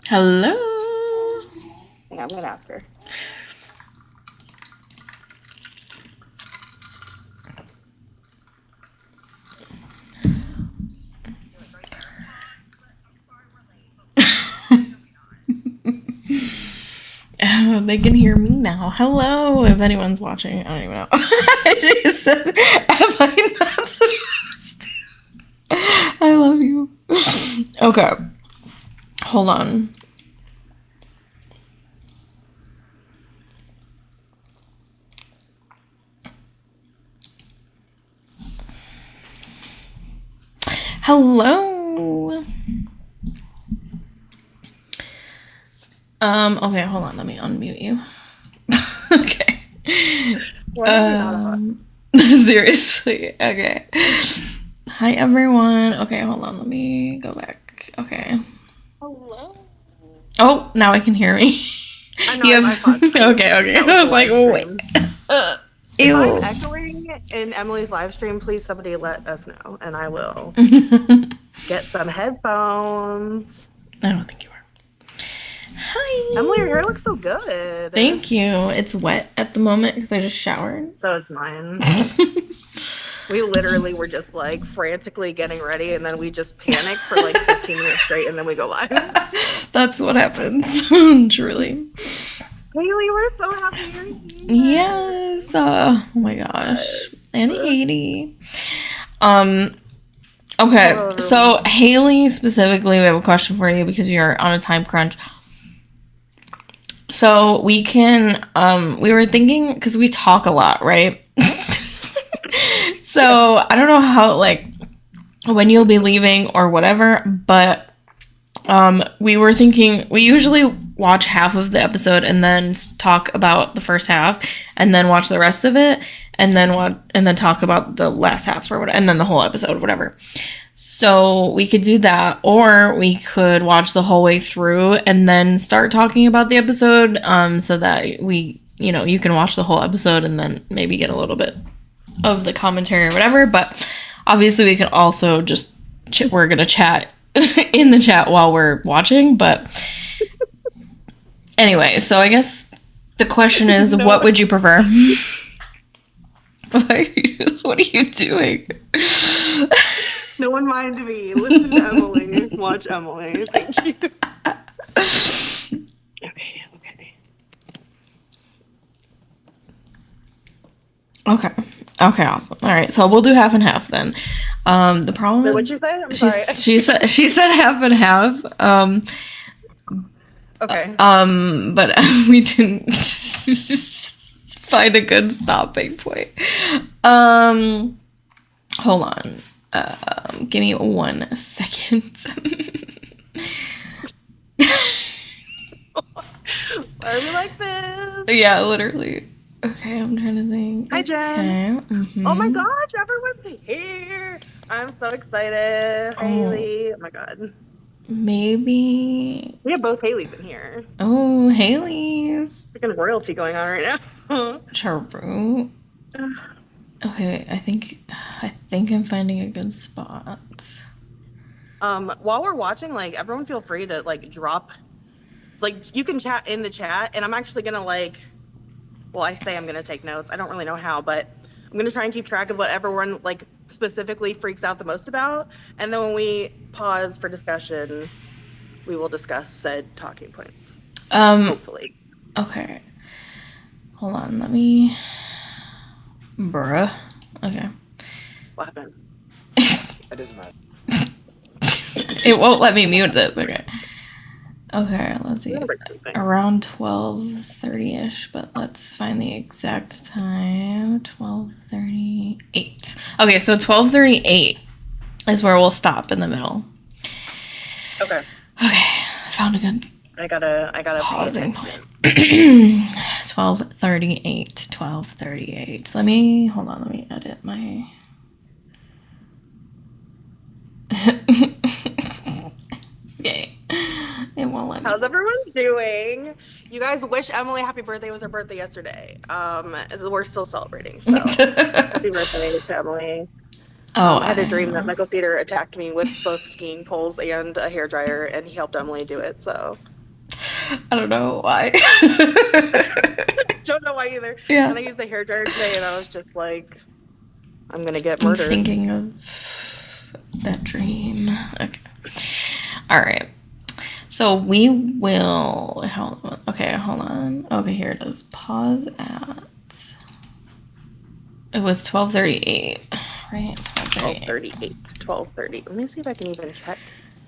Hello. Yeah, I'm gonna ask her. They can hear me now. Hello, if anyone's watching. I don't even know. She said, am I not supposed to? I love you. Okay. Hold on. Hello. Okay, hold on. Let me unmute you. Okay. Why are we not on? Seriously. Okay. Hi, everyone. Okay, hold on. Let me go back. Okay. Hello. Oh, now I can hear me. I know. I thought. Okay. I was like, wait. If Ew. I'm echoing in Emily's live stream, please somebody let us know, and I will get some headphones. I don't think you are. Hi. Emily, your hair looks so good. Thank you. It's wet at the moment because I just showered. So it's mine. We literally were just like frantically getting ready, and then we just panicked for like 15 minutes straight, and then we go live. That's what happens. Truly. Haley, we're so happy you're here. Yes. Oh my gosh. And Haiti. Okay. So Haley, specifically, we have a question for you because you're on a time crunch. So we can, we were thinking, because we talk a lot, right? So I don't know how, like, when you'll be leaving or whatever, but we were thinking, we usually watch half of the episode and then talk about the first half and then watch the rest of it and then talk about the last half or whatever, and then the whole episode, whatever. So we could do that, or we could watch the whole way through and then start talking about the episode, so that we, you can watch the whole episode and then maybe get a little bit of the commentary or whatever. But obviously we could also just we're gonna chat in the chat while we're watching. But anyway, so I guess the question is, what would you prefer? What are you doing? No one mind me. Listen to Emily. Watch Emily. Thank you. Okay, awesome. All right, so we'll do half and half then. The problem is, what'd you say? I'm sorry. She said half and half. Okay. But we didn't find a good stopping point. Hold on. Give me 1 second. Why are we like this? Yeah, literally. Okay, I'm trying to think. Hi, Jen. Oh my gosh, everyone's here. I'm so excited. Haley. Oh my god. Maybe. We have both Haleys in here. Oh, Haley's. Freaking royalty going on right now. Charu. Okay, I think I'm finding a good spot. While we're watching, like, everyone feel free to like drop, like, you can chat in the chat, and I'm actually gonna I say I'm gonna take notes. I don't really know how, but I'm gonna try and keep track of what everyone like specifically freaks out the most about, and then when we pause for discussion, we will discuss said talking points. Hopefully. Okay. Hold on, let me. Bruh. Okay. What happened? It doesn't matter. It won't let me mute this. Okay. Okay, let's see. Around 12:30ish, but let's find the exact time. 12:38. Okay, so 12:38 is where we'll stop in the middle. Okay. Okay, I found a good. I gotta pausing point. 12:38. 12:38. Let me edit my. Okay. It won't let me. How's everyone doing? You guys wish Emily happy birthday. It was her birthday yesterday. We're still celebrating, so happy birthday to Emily. Oh, I had a dream that Michael Cedar attacked me with both skiing poles and a hairdryer, and he helped Emily do it. So I don't know why. Don't know why either. Yeah. And I used the hair dryer today, and I was just like, I'm gonna get I'm murdered. thinking of that dream. Okay. All right. So we will. Okay, hold on. Okay, here it is. Pause at. It was 12:38, right? 12:38. 12:30. Let me see if I can even check.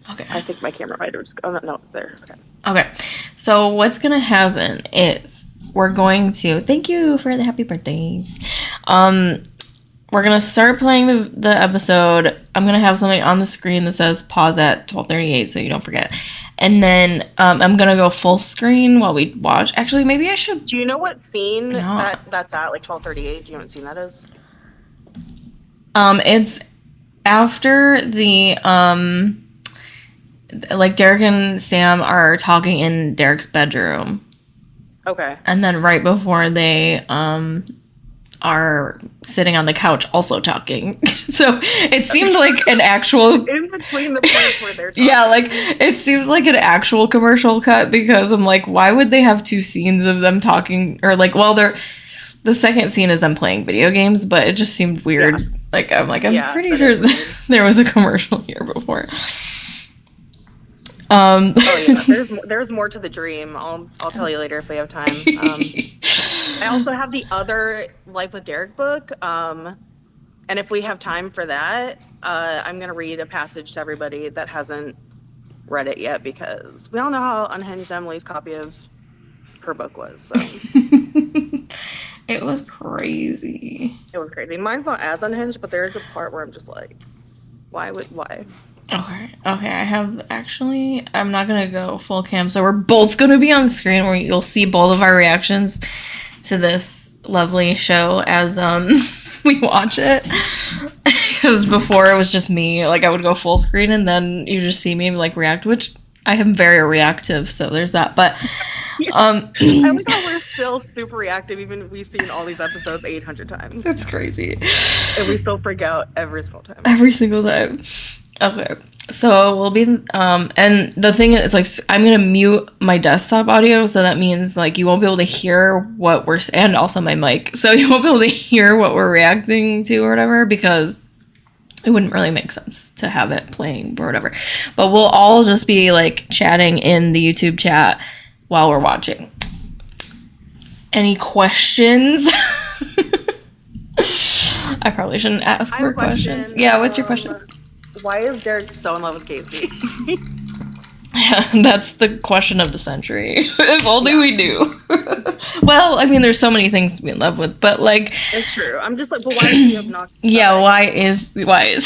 Okay. I think my camera might have just. Oh no, it's there. Okay. Okay. So what's gonna happen is we're going to. Thank you for the happy birthdays. We're gonna start playing the episode. I'm gonna have something on the screen that says pause at 12:38, so you don't forget. And then I'm gonna go full screen while we watch. Actually, maybe I should. Do you know what scene No. that's at? Like 12:38. Do you know what scene that is? It's after the like Derek and Sam are talking in Derek's bedroom, Okay. and then right before they are sitting on the couch also talking. So it seemed like an actual In between the points where they're talking. yeah, like it seems like an actual commercial cut because I'm like, why would they have two scenes of them talking? Or like, well, the second scene is them playing video games, but it just seemed weird. Yeah. Like I'm Yeah, pretty that sure is weird. there was a commercial here before. Oh yeah, there's more to the dream. I'll tell you later if we have time. I also have the other Life with Derek book. And if we have time for that, I'm gonna read a passage to everybody that hasn't read it yet because we all know how unhinged Emily's copy of her book was. So It was crazy. it was crazy. Mine's not as unhinged, but there is a part where I'm just like, why? Okay, I'm not gonna go full cam, so we're both gonna be on screen where you'll see both of our reactions to this lovely show as we watch it. Because before it was just me, like I would go full screen and then you just see me like react, which I am very reactive, so there's that. But I like how we're still super reactive, even we've seen all these episodes 800 times. That's crazy. And we still freak out every single time. Every single time. Okay. So we'll be and the thing is like I'm gonna mute my desktop audio, so that means like you won't be able to hear what we're and also my mic, so you won't be able to hear what we're reacting to or whatever because it wouldn't really make sense to have it playing or whatever. But we'll all just be like chatting in the YouTube chat while we're watching. Any questions? I probably shouldn't ask I have for a question. questions. Yeah, what's your question? Why is Derek so in love with Casey? That's the question of the century. If only we knew. Well, I mean, there's so many things to be in love with, but like, It's true. I'm just like, but why is he obnoxious? yeah, why is he? Question.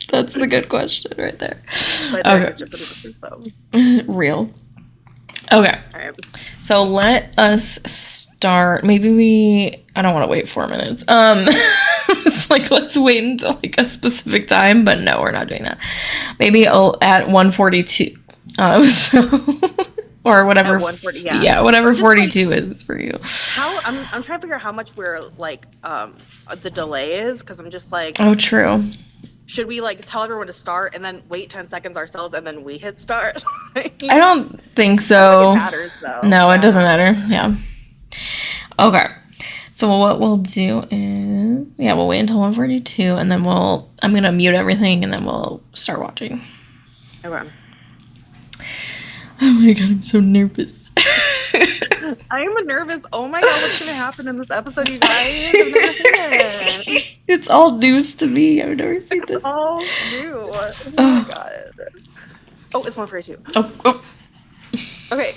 That's the good question right there. But Okay. just obnoxious, though. Real. Okay, All right. so let us start. Maybe I don't want to wait 4 minutes. It's like let's wait until like a specific time, but no, we're not doing that. Maybe at 1:42. So or whatever. At 1:40, yeah. Yeah, whatever Just 42 is for you. I'm trying to figure out how much we're like the delay is because I'm just like, Oh, true. should we like tell everyone to start and then wait 10 seconds ourselves and then we hit start? I don't think I so. don't think it matters though. No, Yeah. it doesn't matter. Yeah. Okay. So what we'll do is, yeah, we'll wait until 1:42, and then I'm gonna mute everything, and then we'll start watching. Okay. Oh my god, I'm so nervous. I am nervous. Oh my god, what's gonna happen in this episode, you guys? I've never seen it. It's all news to me. I've never seen this. Oh, new. Oh my god. Oh, it's 1:42. Oh. Okay.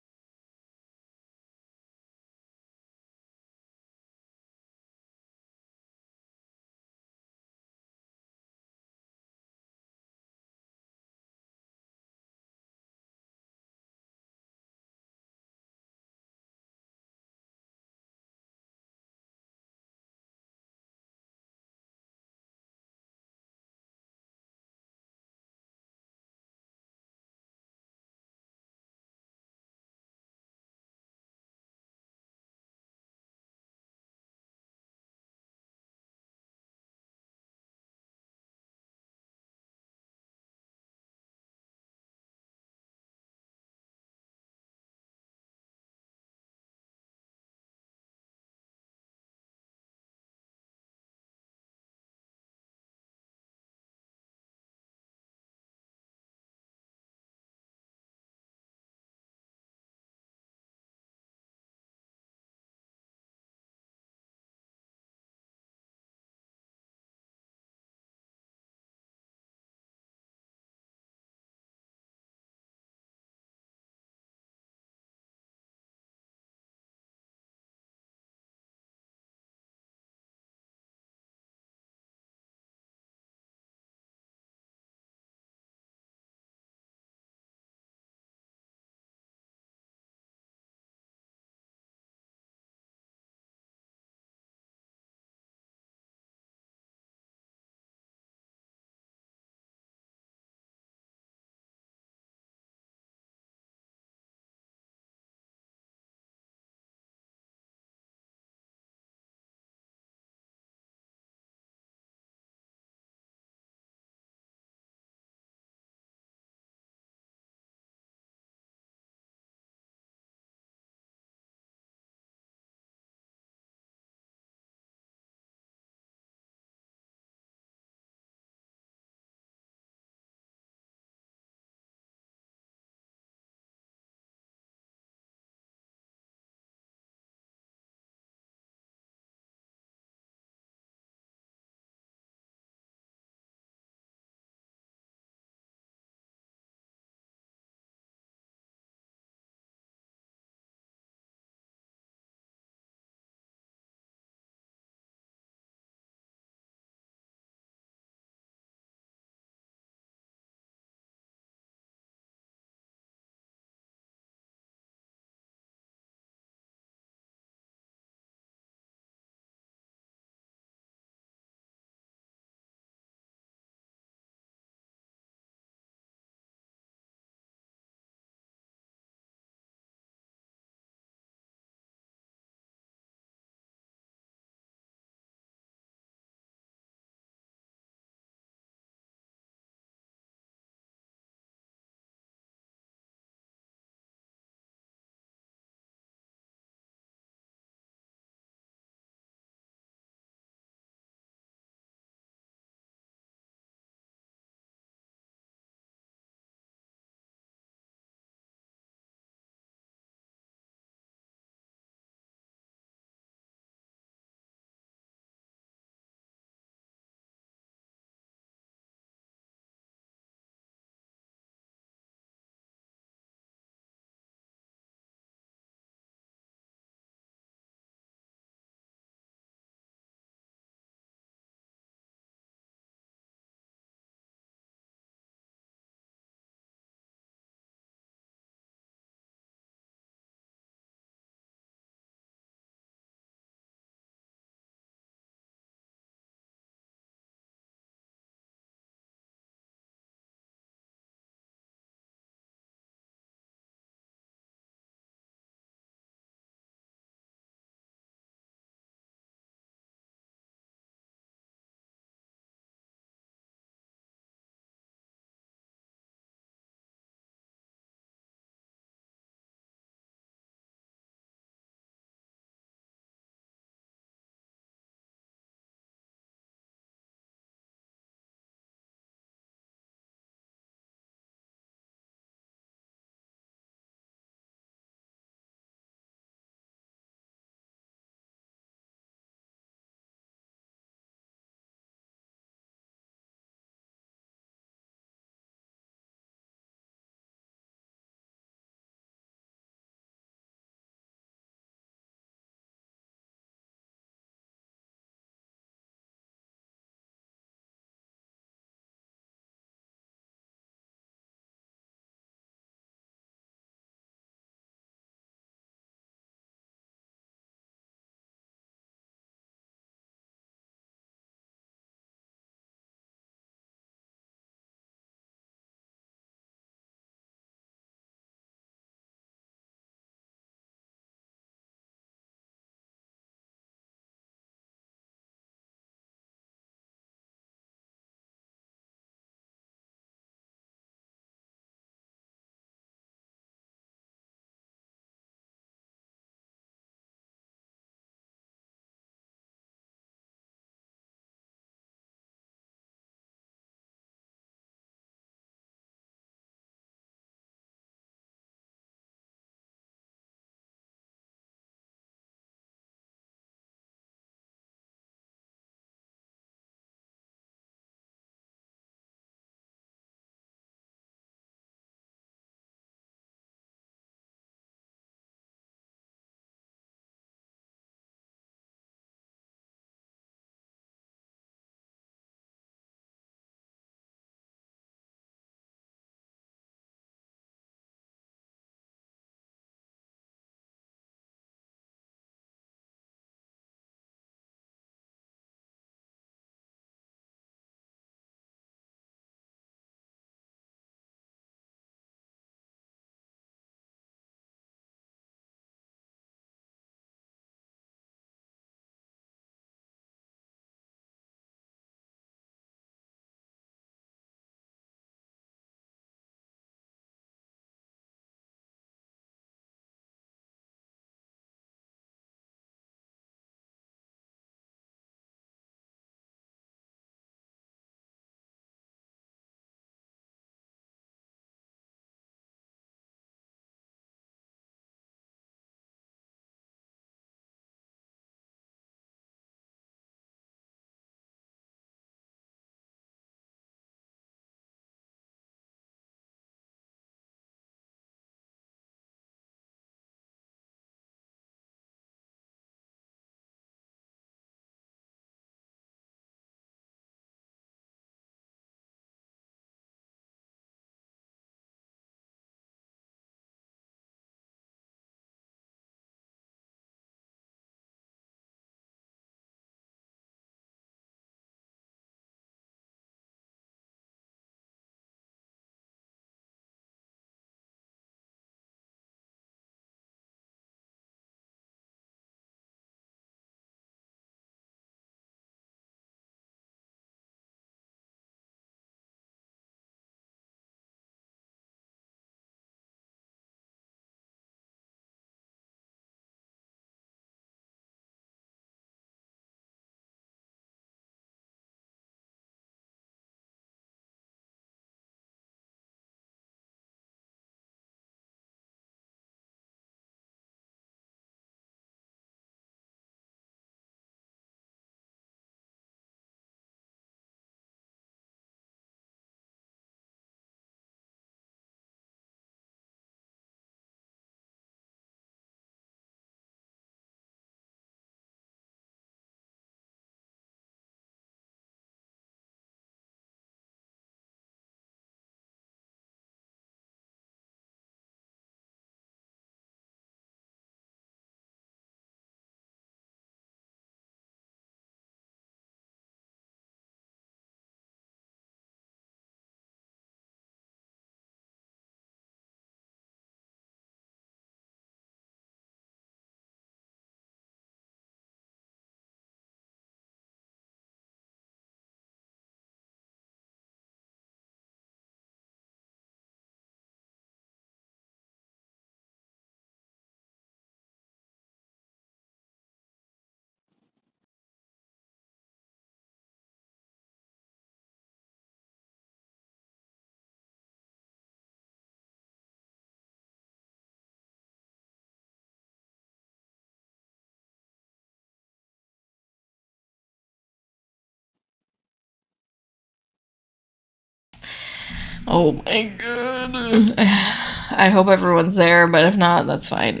Oh my god. I hope everyone's there, but if not, that's fine.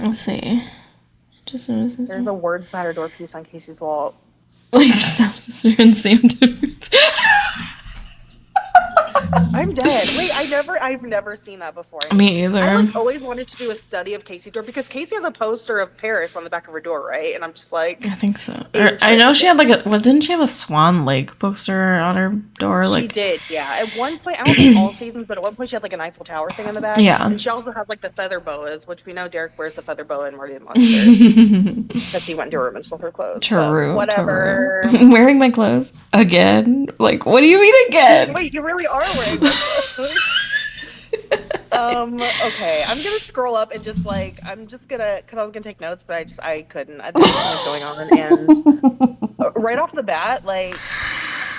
Let's see. Just notice this There's a Words Matter door piece on Casey's wall. like stepsister and Sam Dudes. I'm dead. Wait, I've never seen that before. Me either. I like always wanted to do a study of Casey's door because Casey has a poster of Paris on the back of her door, right? And I'm just like, I think so. I know she had like a. Well, didn't she have a Swan Lake poster on her door? she Like, did, yeah. At one point, I don't think all seasons, but at one point she had like an Eiffel Tower thing on the back. Yeah. And she also has like the feather boas, which we know Derek wears the feather boa in Marty the Monster because he went to her room and stole her clothes. true. Whatever. True. Wearing my clothes again? Like, what do you mean again? Wait, you really are wearing my clothes. Okay, I'm gonna scroll up and just like because I was gonna take notes, but I couldn't. I think something going on, and right off the bat, like,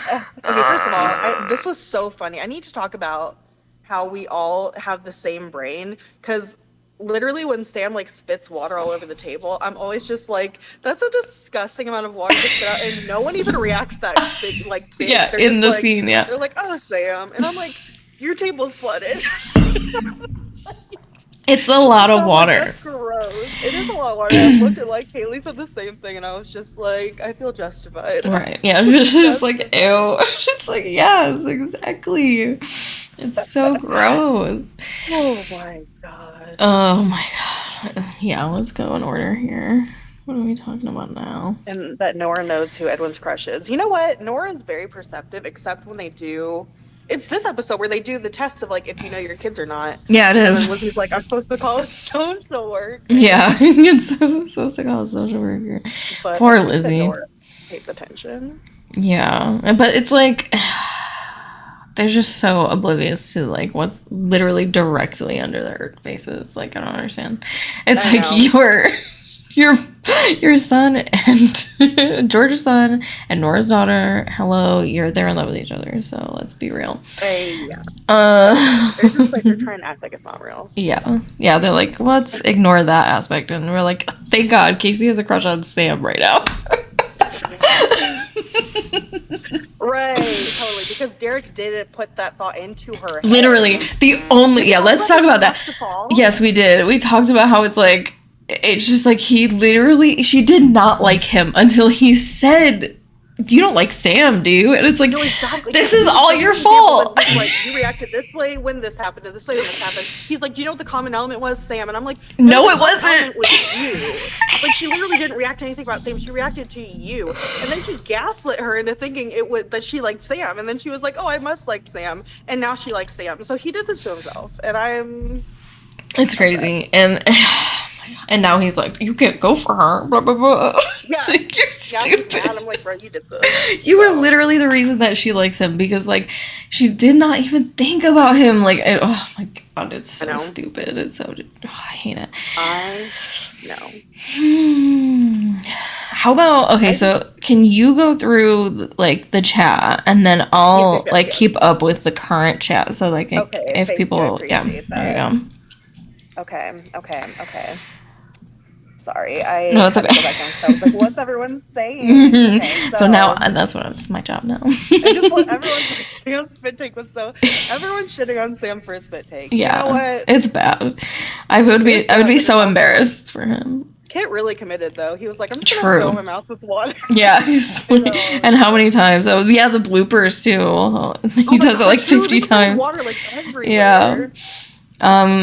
okay, first of all, this was so funny. I need to talk about how we all have the same brain, because literally when Sam like spits water all over the table, I'm always just like, that's a disgusting amount of water to spit out, and no one even reacts that big, like big. Yeah, They're in just the like- scene, yeah. They're like, oh, Sam, and I'm like, your table's flooded. It's a lot of I'm like, water. that's gross. It is a lot of water. I looked at like Haley said the same thing, and I was just like, I feel justified. Right. Yeah, it's just like, ew. It's like, yes, exactly. It's so gross. Oh my god. Oh my god. Yeah, let's go in order here. What are we talking about now? And that Nora knows who Edwin's crush is. You know what? Nora is very perceptive, except when they do. It's this episode where they do the test of like if you know your kids or not. Yeah, it And is. then Lizzie's like, I'm supposed to call it social work. Yeah, it says I'm supposed to call a social worker. But Poor at least that Lizzie. Nora pays attention. Yeah, but it's like they're just so oblivious to like what's literally directly under their faces. Like, I don't understand. It's I like know. your son and George's son and Nora's daughter. Hello, they're in love with each other. So let's be real. Yeah. Uh, They're just like, they're trying to act like it's not real. yeah. They're like, let's ignore that aspect, and we're like, thank God, Casey has a crush on Sam right now. Right, totally. Because Derek didn't put that thought into her head. Literally, let's talk about that. Yes, we did. We talked about how it's like, it's just like she did not like him until he said, you don't like Sam, do you? And it's like, No, exactly. this is all your fault. He's like, you reacted this way when this happened, and this way when this happened. He's like, do you know what the common element was, Sam? And I'm like, No, the it common wasn't. element was you. Like, she literally didn't react to anything about Sam. She reacted to you. And then she gaslit her into thinking that she liked Sam. And then she was like, oh, I must like Sam. And now she likes Sam. So he did this to himself. And It's crazy. And now he's like, you can't go for her. Blah, blah, blah. Yeah. Like, you're now he's stupid. mad. I'm like, bro, you did this. You were literally the reason that she likes him, because like she did not even think about him. Like, oh my god, it's so I know. stupid. It's so I hate it. I know. How about, okay, so can you go through like the chat, and then I'll Yes. keep up with the current chat, so like Okay, if thank you, people, I yeah, appreciate there you that. go. Okay. Sorry, I No, it's had to okay. go back down, so I was like, what's everyone saying? Okay, So now it's my job now. I just want everyone Sam's spit take was so everyone's shitting on Sam for a spit take. Yeah, You know what? it's bad. I would be so embarrassed for him. Kit really committed though. He was like, I'm just True. gonna fill my mouth with water. Yeah, know. and how many times? Oh, yeah, the bloopers too. He does it like 50 times. Water like everywhere. Yeah.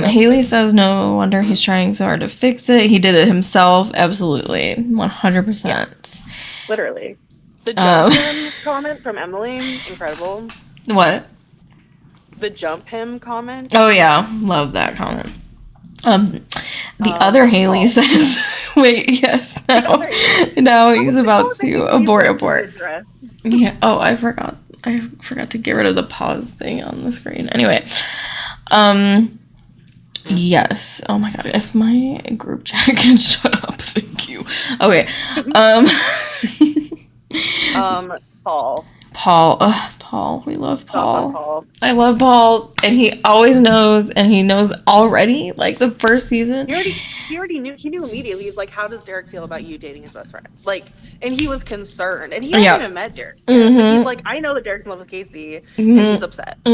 Haley says no wonder he's trying so hard to fix it. He did it himself. Absolutely. 100%. Literally. The jump him comment from Emily, incredible. What? The jump him comment. Oh yeah, love that comment. The other Haley oh. says, wait, yes, now he's about to abort. Yeah. Oh, I forgot to get rid of the pause thing on the screen. Anyway, yes. Oh my god, if my group chat can shut up, thank you. Okay. Paul. Paul. We love Thoughts on Paul. Paul? I love Paul, and he always knows, and he knows already, like the first season. He already knew. He knew immediately. He's like, "How does Derek feel about you dating his best friend?" Like, and he was concerned, and he hasn't even met Derek. Mhm. He's like, "I know that Derek's in love with Casey, and he's upset." He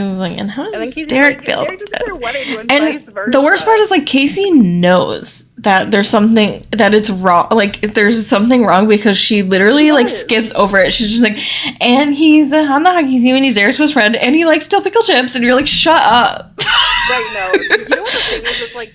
was like, and how And then does Casey's Derek like, feel Derek about doesn't care this? what I do, and And vice versa. the worst part is, like, Casey knows that there's something, that it's wrong, like, there's something wrong, because she literally, She like, does. skips over it. She's just like, and he's on the hockey team, and he's Derek's best friend, and he likes dill pickle chips, and you're like, shut up. Right, no. You know what the thing is? It's like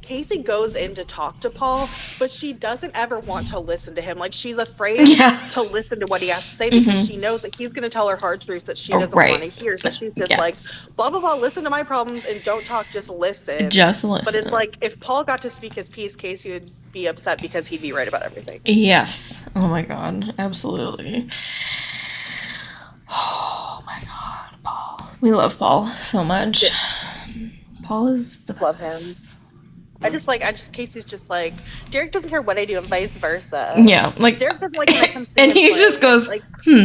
Casey goes in to talk to Paul, but she doesn't ever want to listen to him. Like, she's afraid Yeah. to listen to what he has to say because Mhm. she knows that he's going to tell her hard truths that she doesn't Right. want to hear. So she's just Yes. like, blah, blah, blah, listen to my problems and don't talk, just listen. Just listen. But it's like, if Paul got to speak his piece, Casey would be upset because he'd be right about everything. Yes. Oh my god. Absolutely. Oh my god, Paul. We love Paul so much. Paul is the Love him. best. Casey's just like, Derek doesn't care what I do and vice versa. Yeah, like, Derek doesn't like when I come see and him he play. just goes, like, hmm.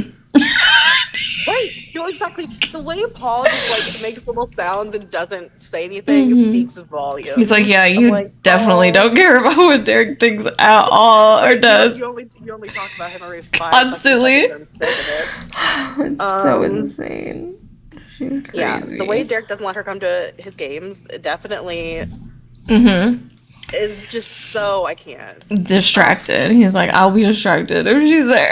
right, you know, exactly. The way Paul just like makes little sounds and doesn't say anything Mhm. speaks volumes. He's like, yeah, I'm you like, definitely oh. don't care about what Derek thinks at all, or does. You only talk about him every 5 Constantly. seconds. I'm sick of it. It's so Um, insane. She's crazy. Yeah, the way Derek doesn't let her come to his games, it definitely Mm-hmm. is just so, I can't. Distracted. He's like, I'll be distracted if she's there.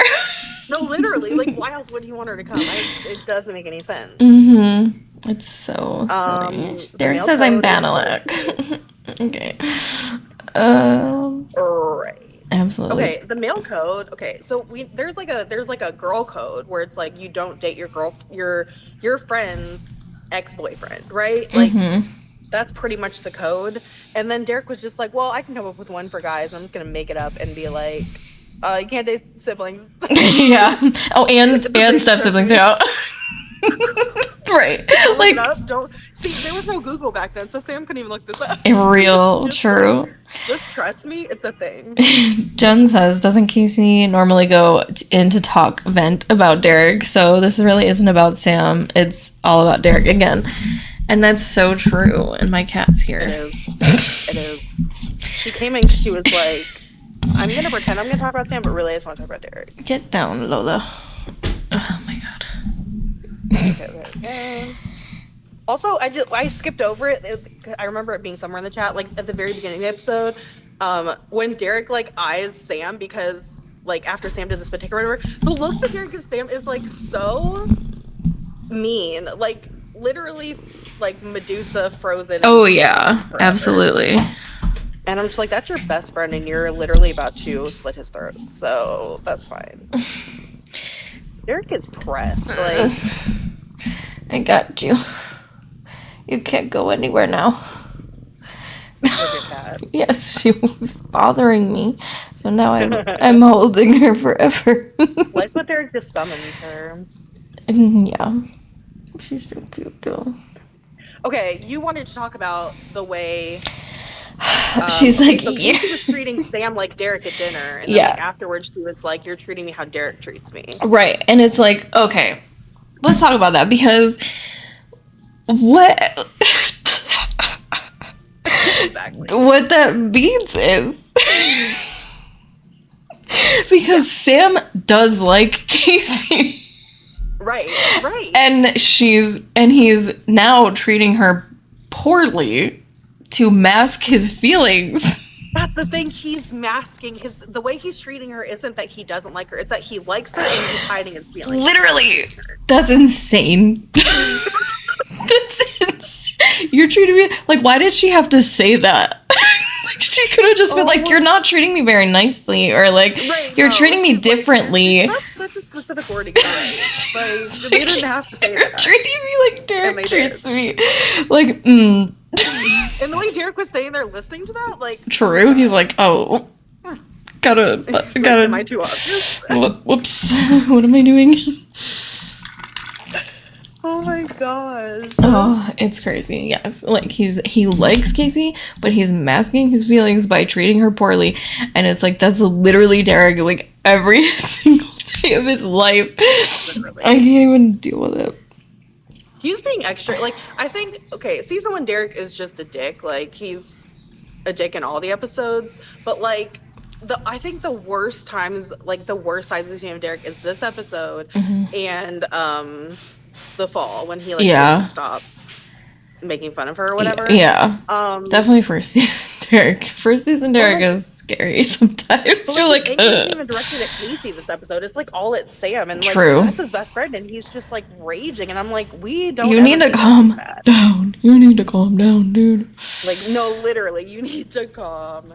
No, literally, like, why else would he want her to come? It doesn't make any sense. Mm-hmm. It's so silly. the Derek male says I'm code is- Banalek. Okay. Right. Absolutely. Okay, the male code. Okay, so there's like a girl code where it's like you don't date your friend's ex-boyfriend, right? Like Mhm. that's pretty much the code. And then Derek was just like, well, I can come up with one for guys. I'm just gonna make it up and be like, you can't date siblings. Yeah. Oh, and step siblings out. Right. Look Like, it up. Don't see. There was no Google back then, so Sam couldn't even look this up. real Just true. Just trust me, it's a thing. Jen says, doesn't Casey normally go in to talk, vent about Derek? So this really isn't about Sam. It's all about Derek again. And that's so true. And my cat's It here. is. It is. She came in 'cause she was like, I'm going to pretend I'm going to talk about Sam, but really I just want to talk about Derek. Get down, Lola. Oh my god. Okay. Also, I skipped over it. I remember it being somewhere in the chat, like at the very beginning of the episode, when Derek like eyes Sam because like after Sam did this particular whatever, the look that Derek gives Sam is like so mean, like literally like Medusa frozen. Oh yeah, forever. absolutely. And I'm just like, that's your best friend, and you're literally about to slit his throat, so that's fine. Derek is pressed, like. I got you. You can't go anywhere now. With your cat. Yes, she was bothering me. So now I'm holding her forever. Like what Derek just summons her. And yeah. She's so cute though. Okay, you wanted to talk about the way She's like, so yeah. Casey was treating Sam like Derek at dinner, and then Yeah. like, afterwards she was like, "You're treating me how Derek treats me." Right. And it's like, okay, let's talk about that because what Exactly. what that means is because Sam does like Casey. Right. Right. And he's now treating her poorly to mask his feelings. That's the thing. He's masking the way he's treating her. Isn't that he doesn't like her? It's that he likes her and he's hiding his feelings. Literally. That's insane. That's insane. You're treating me like, why did she have to say that? Like, she could have just been like, you're not treating me very nicely, or like, Right, you're no, treating me she's like, differently. That's such a specific wording. Guys. Like, they didn't have to say You're that. treating me like And Derek they treats me. Like, mm. And the way Derek was staying there listening to that, like, True. He's like, oh, gotta. am I too obvious? Whoops. What am I doing? Oh my god. Oh, it's crazy. Yes. Like he likes Casey, but he's masking his feelings by treating her poorly. And it's like, that's literally Derek, like, every single day. of his life. Literally. I can't even deal with it. He's being extra. Like, I think, okay, season 1 Derek is just a dick. Like, he's a dick in all the episodes. But, like, I think the worst times, like, the worst sides we've seen of Derek is this episode and the fall when he, like, couldn't stop making fun of her or whatever. Yeah. Definitely first season Derek. First season Derek is scary sometimes. But, You're like, Amy isn't even directed at Casey this episode. It's like all at Sam, and like True. that's his best friend, and he's just like raging, and I'm like, we don't. You ever need to see this calm bad. down. You need to calm down, dude. Like, no, literally, you need to calm.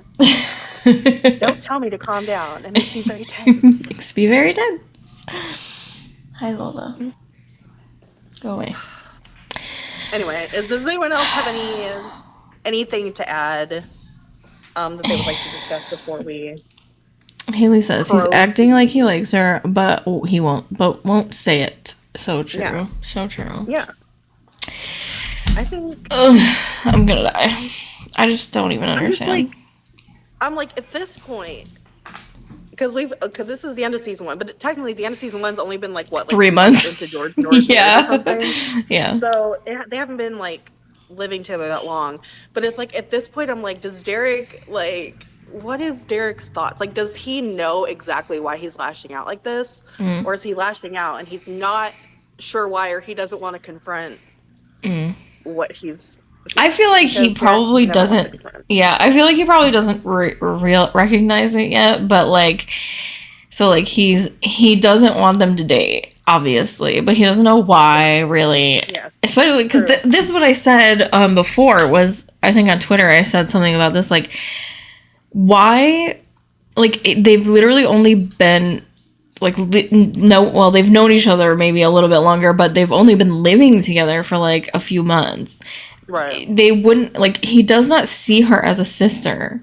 Don't tell me to calm down. It makes me very tense. Makes me very tense. Hi, Lola. Go away. Anyway, does anyone else have anything to add that they would like to discuss before we? Haley says he's Gross. acting like he likes her, but he won't say it. So true. Yeah. So true. Yeah. I think I'm gonna die. I just don't even understand. I'm like at this point, because this is the end of season 1, but technically the end of season 1's only been like 3 months into George Norris Yeah. or something. Yeah. So they haven't been like living together that long. But it's like at this point, I'm like, does Derek like? What is Derek's thoughts? Like, does he know exactly why he's lashing out like this, or is he lashing out and he's not sure why, or he doesn't want to confront what he's? I feel like he probably doesn't. Yeah, I feel like he probably doesn't recognize it yet. But like, so like he doesn't want them to date, obviously, but he doesn't know why really. Yes. Especially because this is what I said before. Was I think on Twitter I said something about this, like why, like they've literally only been like they've known each other maybe a little bit longer, but they've only been living together for like a few months. Right. They wouldn't, like, he does not see her as a sister.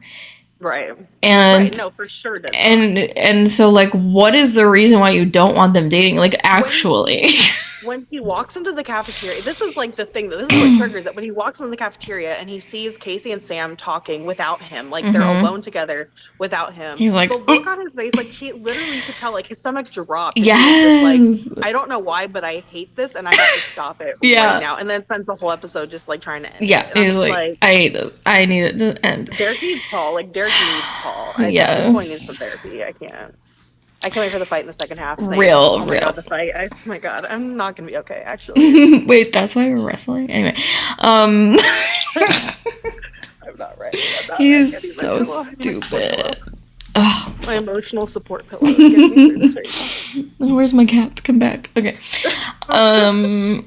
Right. And right. No, for sure. And so like, what is the reason why you don't want them dating? Like, actually. When he walks into the cafeteria, this is like the thing, this is what triggers it. When he walks into the cafeteria and he sees Casey and Sam talking without him, like they're alone together without him. He's like, the look on his face, like he literally could tell, like his stomach dropped. Yes. Just, like, I don't know why, but I hate this and I have to stop it right now. And then spends the whole episode just like trying to end Yeah, it. he's like, I hate this. I need it to end. Derek needs Paul. Like Derek needs Paul. Yes. This point needs some therapy. I can't wait for the fight in the second half. Real. Oh my God, the fight. Oh my God, I'm not gonna be okay. Actually. Wait, that's why we're wrestling. Anyway, I'm not ready. He's so stupid. Oh, my emotional support pillow is getting me through this right now. Where's my cat? Come back. Okay.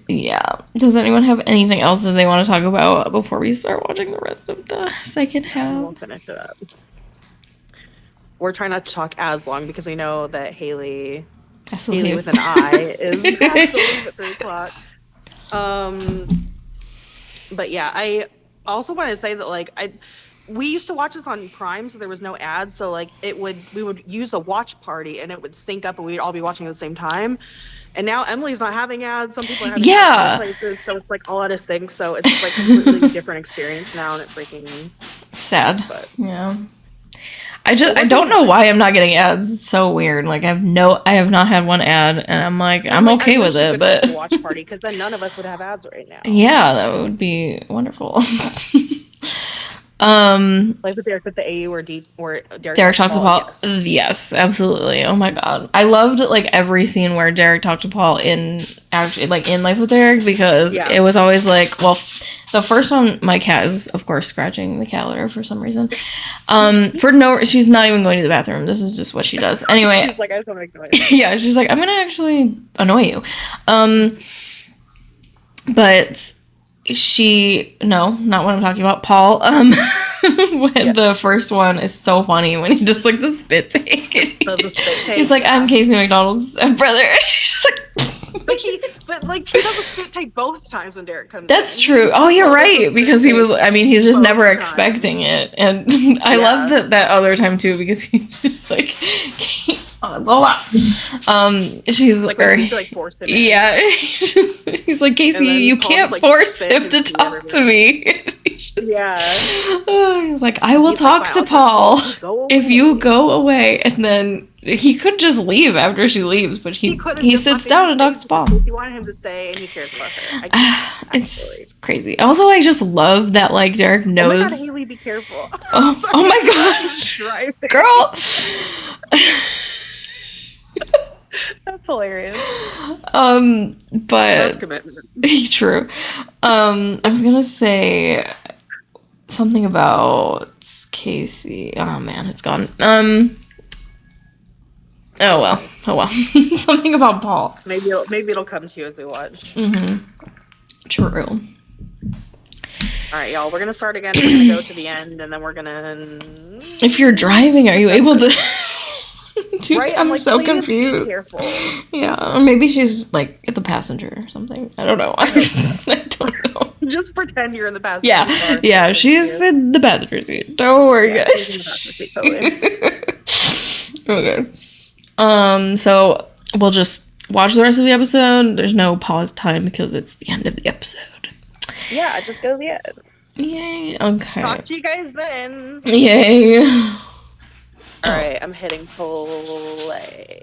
Yeah. Does anyone have anything else that they want to talk about before we start watching the rest of the second half? We'll finish it up. We're trying not to talk as long because we know that Haley with an I is has to leave at 3 o'clock. But yeah, I also want to say that like we used to watch this on Prime, so there was no ads. So like we would use a watch party and it would sync up and we'd all be watching at the same time. And now Emily's not having ads. Some people are having ads in places, so it's like all out of sync. So it's like a completely different experience now, and it's freaking sad. But yeah. I don't know why I'm not getting ads. It's so weird. Like I have not had one ad, and I'm like, I'm okay with it, but watch party because then none of us would have ads right now. Yeah, that would be wonderful. Like with Derek with the AU or Derek talks to Paul. Yes, absolutely. Oh my God, I loved like every scene where Derek talked to Paul in Life with Derek because it was always like, well, the first one, my cat is of course scratching the cat litter for some reason. She's not even going to the bathroom. This is just what she does. Anyway, she's like, I just want to make noise. Yeah, she's like, I'm gonna actually annoy you. But not what I'm talking about. Paul, the first one is so funny when he just like the spit take. He's like, I'm Casey McDonald's brother. She's like, but he does a spit take both times when Derek comes. That's in. true. Oh, you're right, because he was. I mean, he's just never expecting it, and I love that other time too because he's just like, she's like, force him in. Yeah, he's like, Casey, you can't force him to talk to me. Yeah. He's like, I will He's like, talk "Fine, to I'll Paul just go if you away." go away. And then he could just leave after she leaves, but he could've he just sits let down him and talks to stay Paul. because he wanted him to stay, and he cares about her. I get it, actually. It's crazy. Also, I just love that like Derek Oh knows. my god, Haley, be careful. Oh my gosh, Driving. girl. That's hilarious. But That's commitment. true. I was gonna say something about Casey. Oh man, it's gone. Oh well. Oh well. Something about Paul. Maybe it'll come to you as we watch. True. All right, y'all. We're gonna start again. We're gonna go to the end, and then we're gonna. If you're driving, are you able to? Dude, Right? I'm like, so please be confused. careful. Yeah, or maybe she's like at the passenger or something. I don't know. I don't know. Just pretend you're in the passenger Yeah, car. yeah, she's in the passenger seat. Don't worry, Yeah, she's in guys. the passenger seat, totally. Okay. So we'll just watch the rest of the episode. There's no pause time because it's the end of the episode. Yeah, just go to the end. Yay. Okay. Talk to you guys then. Yay. All right, I'm hitting play.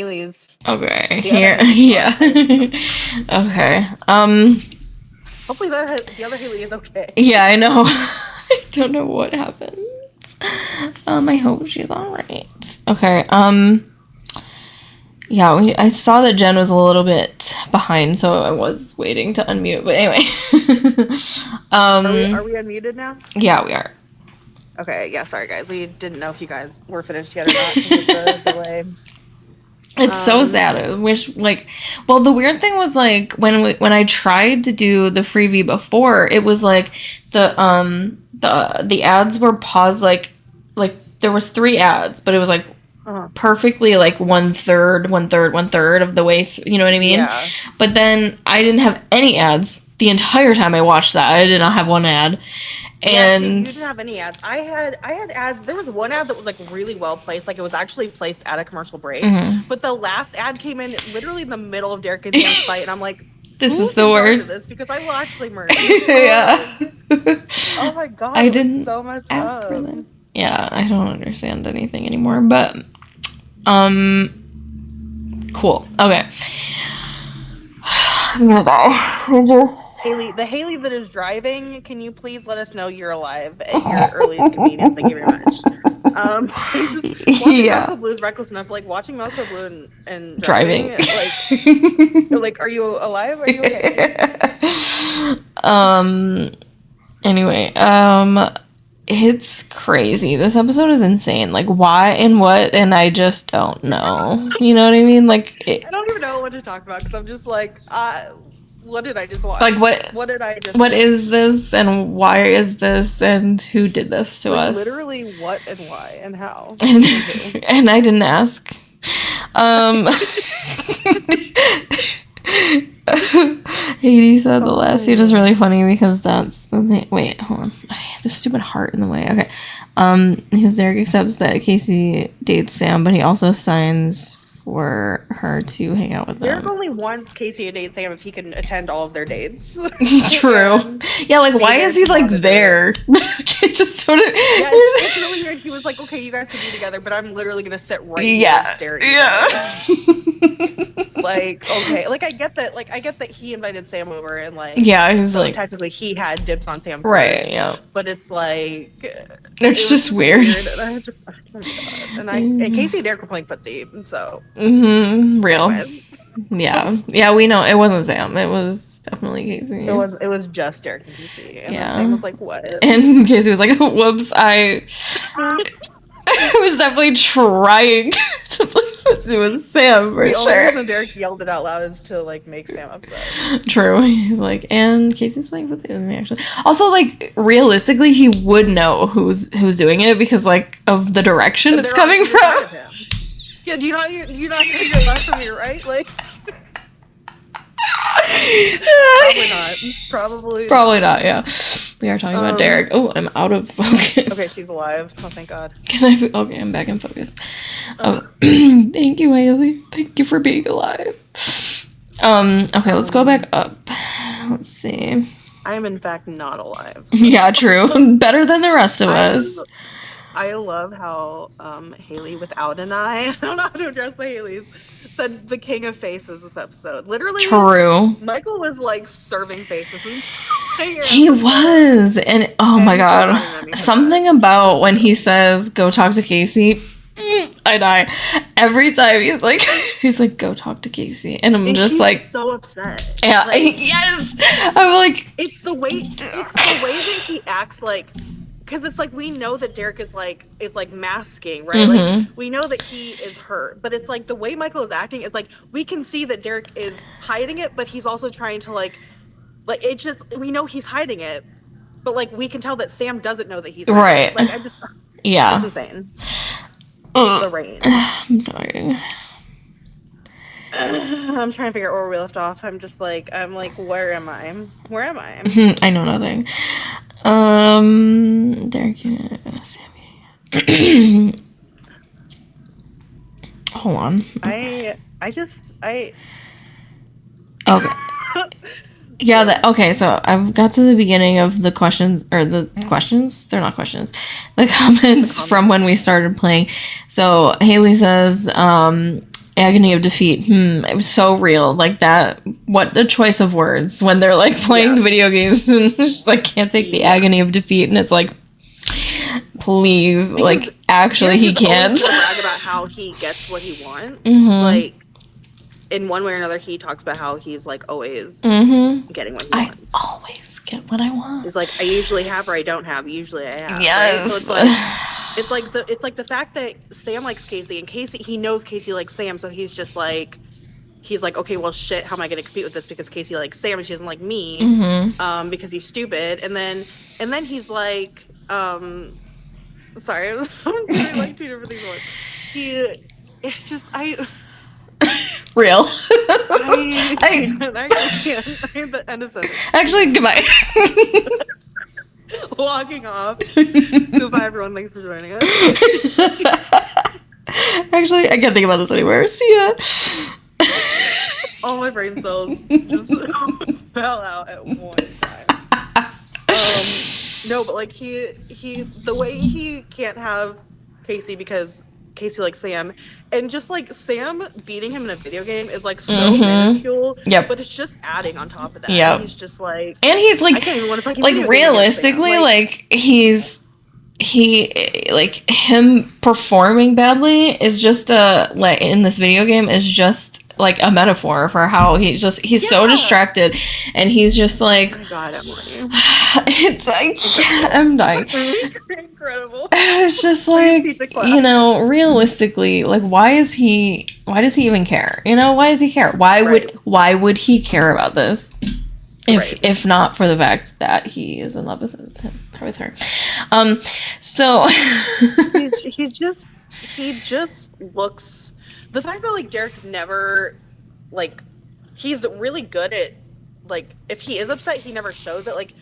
Haley's. Okay. The Here. other Yeah. Okay. Hopefully the other Haley is okay. Yeah, I know. I don't know what happened. I hope she's alright. Okay, yeah, I saw that Jen was a little bit behind, so I was waiting to unmute, but anyway. Are we unmuted now? Yeah, we are. Okay, yeah, sorry guys. We didn't know if you guys were finished yet or not because of the delay. It's so sad. I wish, like, well, the weird thing was, like, when I tried to do the freebie before, it was like the ads were paused, like there was 3 ads, but it was like perfectly like one third of the way. You know what I mean? Yeah. But then I didn't have any ads the entire time I watched that. I did not have one ad. And you didn't have any ads. I had ads. There was one ad that was like really well placed, like it was actually placed at a commercial break. Mhm. But the last ad came in literally in the middle of Derek and Sam's fight, and I'm like, this who is the can charge worst. This? Because I will actually murder. Yeah. Oh my god. I it was didn't so messed ask up. for this. Yeah, I don't understand anything anymore, but cool. Okay. I'm gonna die. I just Haley, the Haley that is driving, can you please let us know you're alive at your earliest convenience? Thank you very much. Watching Yeah. Malco Blue is reckless enough. Like watching Malco Blue and Driving. like, are you alive? Are you okay? Anyway, it's crazy. This episode is insane. Like, why and what, and I just don't know. You know what I mean? Like, I don't even know what to talk about because I'm just like, what did I just watch? like what did I just? What is this, and why is this, and who did this to us? Literally, what and why and how? And I didn't ask. Haiti said the last scene is really funny because that's the thing. Wait, hold on. I have this stupid heart in the way. Okay. Because Derek accepts that Casey dates Sam, but he also signs for her to hang out with Derek them. only wants Casey to date Sam if he can attend all of their dates. True. Yeah, like, why is he, like, there? It just sort of... Yeah, it's really weird. He was like, okay, you guys can be together, but I'm literally going to sit right here and stare at you. Yeah. Like, okay. Like, I get that he invited Sam over and, like... Yeah, he's so like... technically, he had dibs on Sam first. Right, yeah. But it's like... It's just weird. And I just... Oh my God. And Casey and Derek were playing footsie, so... Mm-hmm. Real. Yeah. Yeah, we know. It wasn't Sam. It was definitely Casey. It was just Derek and Casey. And Yeah. Sam was like, what? And Casey was like, whoops, I was definitely trying to play footsie with Sam for The only sure. reason Derek yelled it out loud is to, like, make Sam upset. True. He's like, and Casey's playing footsie with me, actually. Also, like, realistically, he would know who's doing it because, like, of the direction it's They're on coming either side of from. him. Yeah, do you not hear your left from your right? Like, probably not. Probably not, yeah. We are talking about Derek. Oh, I'm out of focus. Okay, she's alive. Oh, thank God. Okay, I'm back in focus. Oh, thank you, Haley. Thank you for being alive. Okay, let's go back up. Let's see. I am, in fact, not alive. Yeah, true. Better than the rest of us. I love how Haley without an eye, I don't know how to address the Haleys, said the king of faces this episode. Literally, True. Michael was like serving faces. He was. And oh my God. Something about when he says, go talk to Casey. I die. Every time he's like, go talk to Casey. And I'm just like, so upset. Yeah, Like, yes. I'm like, it's the way that he acts, like, because it's like we know that Derek is like masking, right? Like we know that he is hurt, but it's like the way Michael is acting is like we can see that Derek is hiding it, but he's also trying to like it's just we know he's hiding it, but like we can tell that Sam doesn't know that he's hiding right. it. Like I just yeah, it's insane. The rain. I'm dying. I'm trying to figure out where we left off. I'm like, where am I? Where am I? I know nothing. Derek, Sammy. Hold on. I Okay. Yeah, okay, so I've got to the beginning of the questions, or the questions? They're not questions. The comments from when we started playing. So Haley says, and agony of defeat. It was so real. Like that. What the choice of words when they're like playing video games and it's just like can't take the agony of defeat, and it's like, please, Because like actually he can't. Always brag about how he gets what he wants. Mhm. Like in one way or another, he talks about how he's like always Mm-hmm. getting what he I wants. always get what I want. He's like, I usually have or I don't have. Usually I have. Yes. Right? So it's like the fact that Sam likes Casey, and Casey, he knows Casey likes Sam, so he's like, okay, well, shit, how am I going to compete with this because Casey likes Sam and she doesn't like me, Mm-hmm. because he's stupid, and then he's like, sorry, I'm doing like two different things at once. It's just Real. I can't. I'm the end of sentence. Actually, goodbye. Walking off. Goodbye, everyone. Thanks for joining us. Actually, I can't think about this anymore. See ya. All my brain cells just fell out at one time. No, but like he the way he can't have Casey because Casey likes Sam, and just like Sam beating him in a video game is like so minuscule. Yep. But it's just adding on top of that. Yep. He's just like, And he's I like, can't even want to fucking video game realistically, against Sam. like him performing badly is just like in this video game is just like a metaphor for how he's so distracted, and he's just like, Oh my god, Emily. it's like I'm dying. Incredible. It's just like, Pizza class. you know, realistically, like why does he even care? You know, why does he care? Why would he care about this if not for the fact that he is in love with her? So he just looks, the fact that like Derek never, like, he's really good at, like, if he is upset, he never shows it. Like,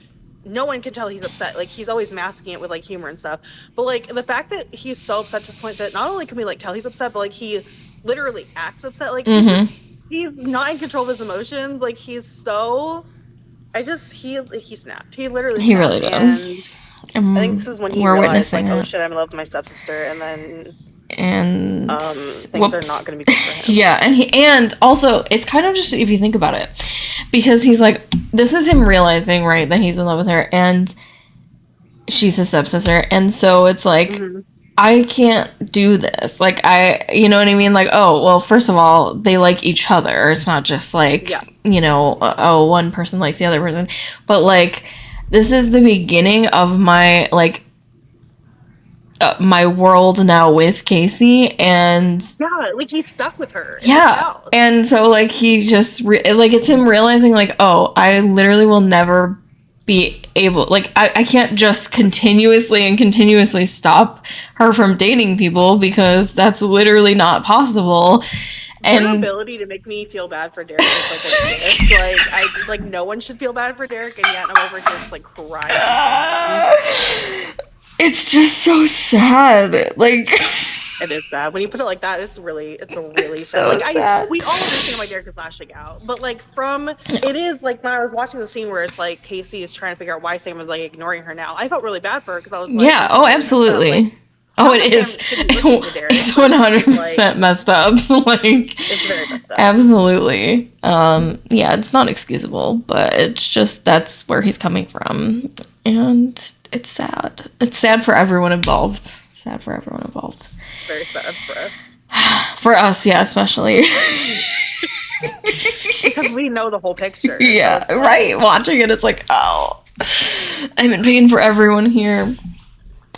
no one can tell he's upset. Like, he's always masking it with like humor and stuff. But like the fact that he's so upset to the point that not only can we like tell he's upset, but like he literally acts upset. Like he's not in control of his emotions. Like he's so, he snapped. He literally he snapped. really did. And I think this is when he we're realized, witnessing like, oh it. shit, I'm in love with my stepsister, and then And things are not going to be good for him. Yeah, and also it's kind of just, if you think about it, because he's like, this is him realizing, right, that he's in love with her and she's his stepsister, and so it's like, I can't do this. Like, you know what I mean? Like, oh, well, first of all, they like each other. It's not just like, you know, one person likes the other person, but like, this is the beginning of my like my world now with Casey, and like he's stuck with her. And so like he just like it's him realizing like, oh, I literally will never be able, like I can't just continuously stop her from dating people because that's literally not possible. And her ability to make me feel bad for Derek is like a gift. Like no one should feel bad for Derek, and yet I'm over here just like crying. It's just so sad. Like, it is sad when you put it like that. It's really sad. So like sad. We all understand why Derek is lashing out, but like it is like when I was watching the scene where it's like Casey is trying to figure out why Sam was like ignoring her now. I felt really bad for her because I was like, oh, absolutely. Like, it is. It's 100% messed up. Like, it's very messed up. Absolutely. Yeah, it's not excusable, but it's just that's where he's coming from, and it's sad. It's sad for everyone involved. Very sad for us. For us, yeah, especially. Because we know the whole picture. Yeah, so right. Watching it, it's like, oh, I'm in pain for everyone here.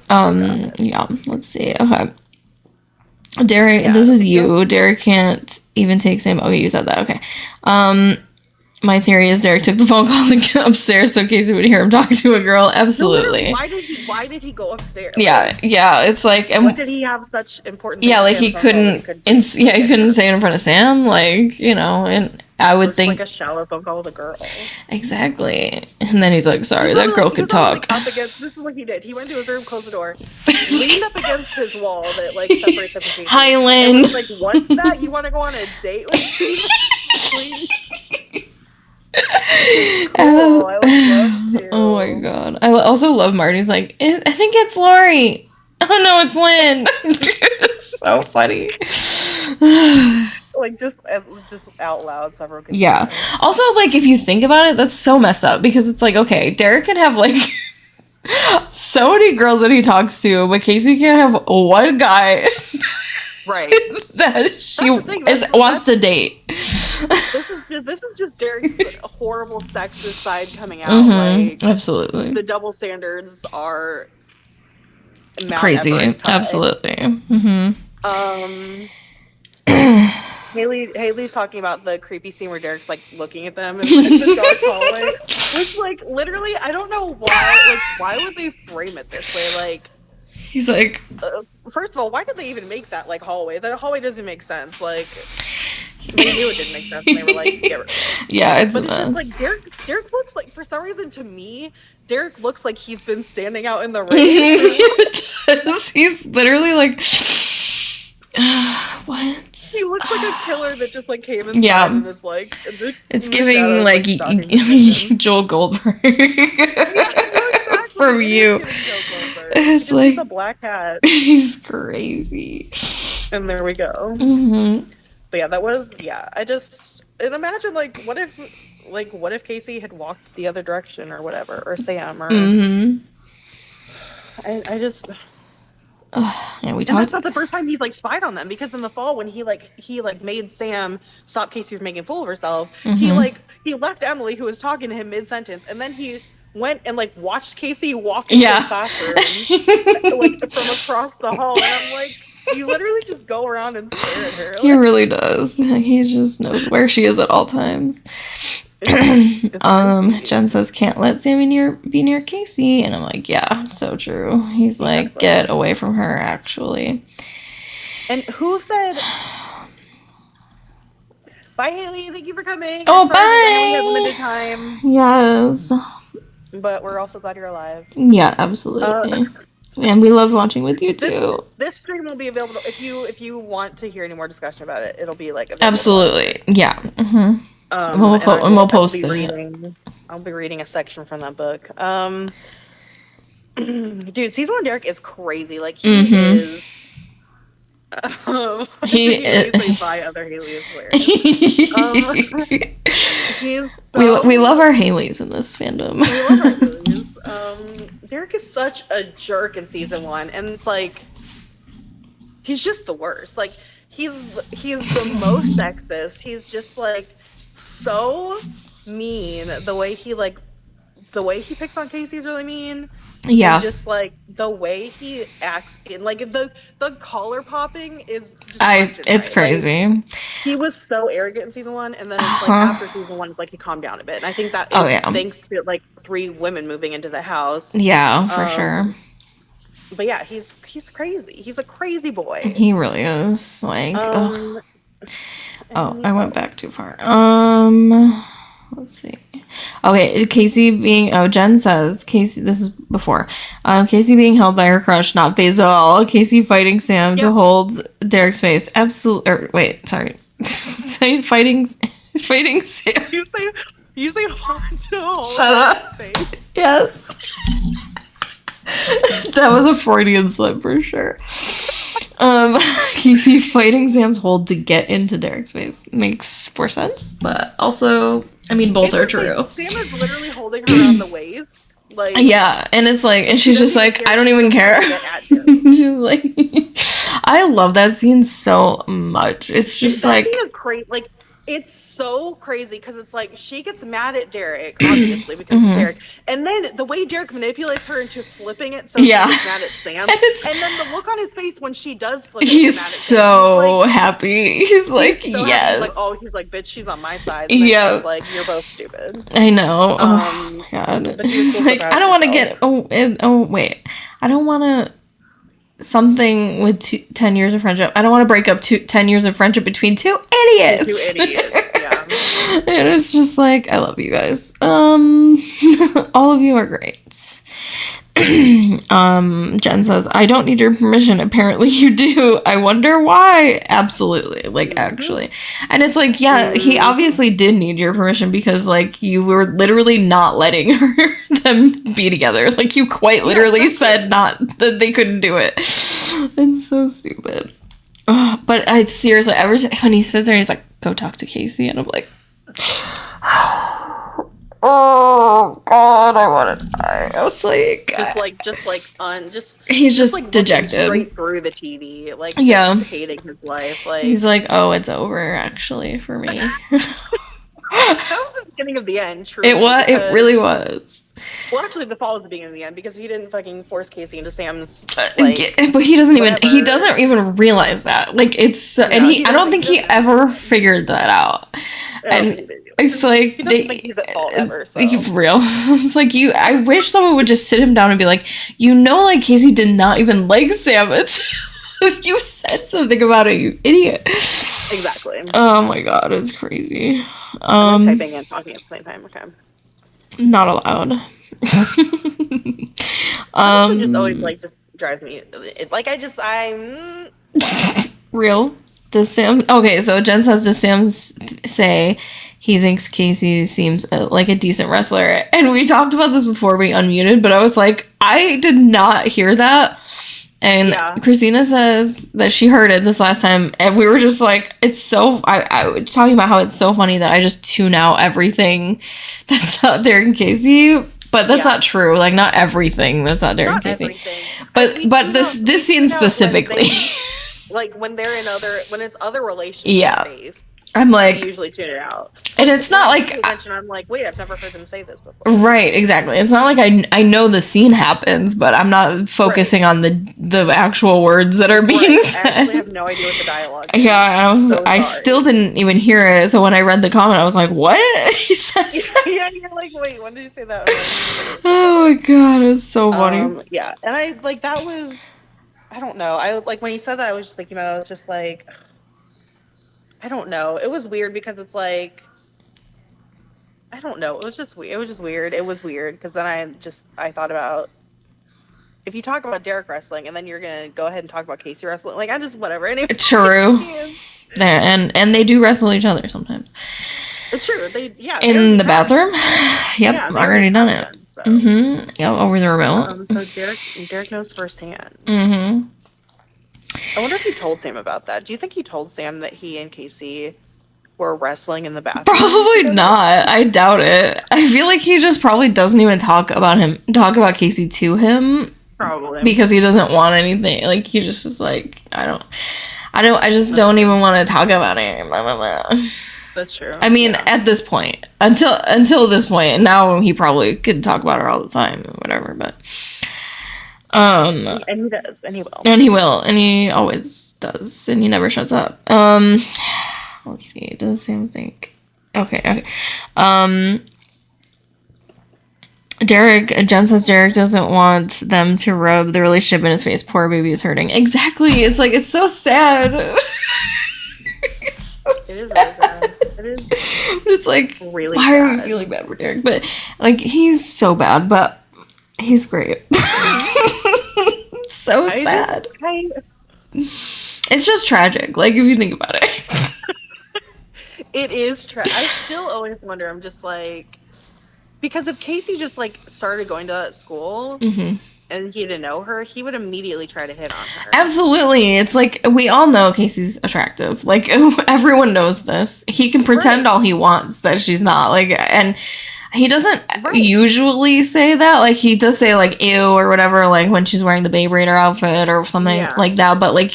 Yeah, let's see. Okay. Derek, this is you. Derek can't even take Sam. Okay, you said that. Okay. My theory is Derek took the phone call to get upstairs so Casey would hear him talk to a girl. Absolutely. No, why did he go upstairs? Yeah, it's like, what did he have such important? Yeah, like he couldn't. He couldn't say it in front of Sam. Like, you know, and I would think like a shallow phone call with a girl. Exactly. And then he's like, "Sorry, that girl could talk." Like, this is what he did. He went to his room, closed the door, leaned up against his wall that like separates him from Highland. Like, what's that? You want to go on a date with me? Please. Cool. I would love to. Oh my god. I also love Marty's like, I think it's Lori. Oh no, it's Lynn. It's so funny. like just out loud several. Yeah. Also, like, if you think about it, that's so messed up because it's like, okay, Derek can have like so many girls that he talks to, but Casey can have one guy Right. that she That's the thing, wants to date. This is just Derek's horrible sexist side coming out. Mhm, Like absolutely. the double standards are Mount Crazy. Everest high. Absolutely. Mm-hmm. Haley's talking about the creepy scene where Derek's like looking at them in the dark hallway. Which, like, literally, I don't know why. Like, why would they frame it this way? Like, He's like, first of all, why could they even make that like hallway? That hallway doesn't make sense. Like, they knew it didn't make sense, and they were like, get rid of it. yeah, it's But a it's just mess. like Derek looks like, for some reason, to me, Derek looks like he's been standing out in the rain. It does. He's literally like, what? He looks like a killer that just like came inside Yeah. and was like, It's giving like stalking him. Joel Goldberg Exactly. from It is you. giving Joe Goldberg. It's He just like- needs a black hat, He's crazy. and there we go. Hmm. But yeah, that was and imagine like what if Casey had walked the other direction or whatever, or Sam, or Hmm. I just. And we And that's talked. not the first time he's like spied on them, because in the fall when he made Sam stop Casey from making a fool of herself, Mhm. he left Emily, who was talking to him mid-sentence, and then he went and like watched Casey walk into Yeah. the classroom like from across the hall, and I'm like, you literally just go around and stare at her. He Like, really does. He just knows where she is at all times. it's Jen says, can't let Sammy be near Casey. And I'm like, yeah, so true. He's like, Exactly. get away from her, actually. And who said? Bye, Haley. Thank you for coming. Oh, I'm sorry that I bye. only have limited time, Yes. but we're also glad you're alive. Yeah, absolutely. And we love watching with you, This too. this stream will be available if you want to hear any more discussion about it. It'll be like available. Absolutely. Yeah. Hmm. We'll And po- I and we'll will post be it. I'll be reading a section from that book. Dude, season 1 Derek is crazy. Like he Mhm. is. He Haley's by other Haley is weird. He's we love our Haleys in this fandom. We love our Haleys. Derek is such a jerk in season 1, and it's like he's just the worst. Like he's the most sexist. He's just like so mean. The way he picks on Casey is really mean. Yeah. And just like the way he acts in like the collar popping is just It's crazy. Like, he was so arrogant in season 1, and then it's like after season 1 it's like he calmed down a bit. And I think that is Oh, yeah. thanks to like 3 women moving into the house. Yeah, for sure. But yeah, he's crazy. He's a crazy boy. He really is. Like, ugh. Um, I went back too far. Let's see. Okay, Casey being Jen says Casey. This is before. Casey being held by her crush, not phased at all. Casey fighting Sam to Yep. hold Derek's face. Absolutely. Or wait, sorry. Say fighting Sam. you say hard to hold. Shut up. Face. Yes. That was a Freudian slip for sure. Casey fighting Sam's hold to get into Derek's face makes more sense, but also, I mean, both are It's just, true. like, Sam is literally holding her around the waist. Like Yeah, and it's like, and she's just doesn't like, I don't even to care. get at him. She's like, I love that scene so much. It's just That like, scene is crazy. Like it's so crazy because it's like she gets mad at Derek, obviously because Mhm. it's Derek, and then the way Derek manipulates her into flipping it, so Yeah. she gets mad at Sam, It's- and then the look on his face when she does flip it, he's mad at so Sam, happy. He's like, he's so happy. yes. He's like, oh, he's like, bitch, she's on my side. And then Yeah. she's like, you're both stupid. I know. Oh, Um, God. but he's It's so like, proud I of don't want to himself. get. Wait. I don't want to. Something with 10 years of friendship. I don't want to break up 10 years of friendship between two idiots. Two idiots. Yeah. And it's just like, I love you guys. All of you are great. Jen says, I don't need your permission. Apparently you do. I wonder why. Absolutely. Like, actually. And it's like, yeah, he obviously did need your permission because, like, you were literally not letting them be together. Like, you quite literally said not that they couldn't do it. It's so stupid. But I seriously, every time when he sits there, he's like, "Go talk to Casey," and I'm like, "Oh God, I want to die." I was like, he's just like dejected. straight through the TV, like Yeah. just hating his life. Like He's like, "Oh, it's over, actually, for me." that was the beginning of the end. Truly, It was. It because- really was. Well, actually, the fall was the beginning of the end because he didn't fucking force Casey into Sam's. Like, But he doesn't even. He whatever. doesn't even realize that. Like it's. So, and No, he. he I don't doesn't- think he he doesn't. ever figured that out. And it's like he doesn't think he's at fault ever. So. Real. It's like you. I wish someone would just sit him down and be like, like Casey did not even like Sam. It's you said something about it, you idiot. Exactly. Oh my God, it's crazy. I'm typing and talking at the same time. Okay. Not allowed. It just always like just drives me. I'm. Real. Does Sam? Okay, so Jen says, does Sam say he thinks Casey seems like a decent wrestler? And we talked about this before we unmuted, but I was like, I did not hear that. And Yeah. Christina says that she heard it this last time, and we were just like, it's so. I was talking about how it's so funny that I just tune out everything that's not Derek and Casey, but that's Yeah. not true. Like, not everything that's not Derek Not and Casey. everything. But We but tune this out- this we scene tune out when specifically, like when they're in when it's other relationships Yeah. based, I'm I like, usually tune it out. and it's not When I like. pay attention, I'm like, wait, I've never heard them say this before. Right, exactly. It's not like I know the scene happens, but I'm not focusing on the actual words that are being Right. I said. actually have no idea what the dialogue is. Yeah, So I sorry. still didn't even hear it. So when I read the comment, I was like, "What?" He says. Yeah, you're like, wait, when did you say that? Oh my God, it's so funny. Yeah, and I like that was, I don't know. I like when he said that, I was just thinking about it. I was just like, I don't know. It was weird because it's like, I don't know. It was just weird. It was just weird. It was weird because then I thought about if you talk about Derek wrestling and then you're gonna go ahead and talk about Casey wrestling, like I just whatever. Anyway, True. There and they do wrestle each other sometimes It's true. They in the bathroom. Yep, Yeah, I've already done it. So. Mm-hmm. Yep, over the remote. So Derek knows firsthand. Mm-hmm. I wonder if he told Sam about that. Do you think he told Sam that he and Casey were wrestling in the bathroom? Probably together? not. I doubt it. I feel like he just probably doesn't even talk about Casey to him Probably. because he doesn't want anything. Like he just is like, I just don't even want to talk about it. Blah, blah, blah. That's true. I mean, Yeah. at this point, until this point, and now he probably could talk about her all the time or whatever, but And he does, and he will. and he will, and he always does, and he never shuts up. Let's see, does Sam think? Okay. Jen says Derek doesn't want them to rub the relationship in his face. Poor baby is hurting. Exactly. It's like, it's so sad. It's so It is sad. really sad. It is But it's like, really why are we sad. feeling bad for Derek? But like, he's so bad, but he's great. So sad. It's just tragic. Like, if you think about it. It is I still always wonder. I'm just like, because if Casey just like started going to that school Hmm. and he didn't know her, he would immediately try to hit on her. Absolutely. It's like, we all know Casey's attractive. Like, everyone knows this. He can pretend all he wants that she's not. Like, and he doesn't usually say that. Like, he does say, like, ew or whatever, like, when she's wearing the Babe Raider outfit or something Yeah. like that. But, like,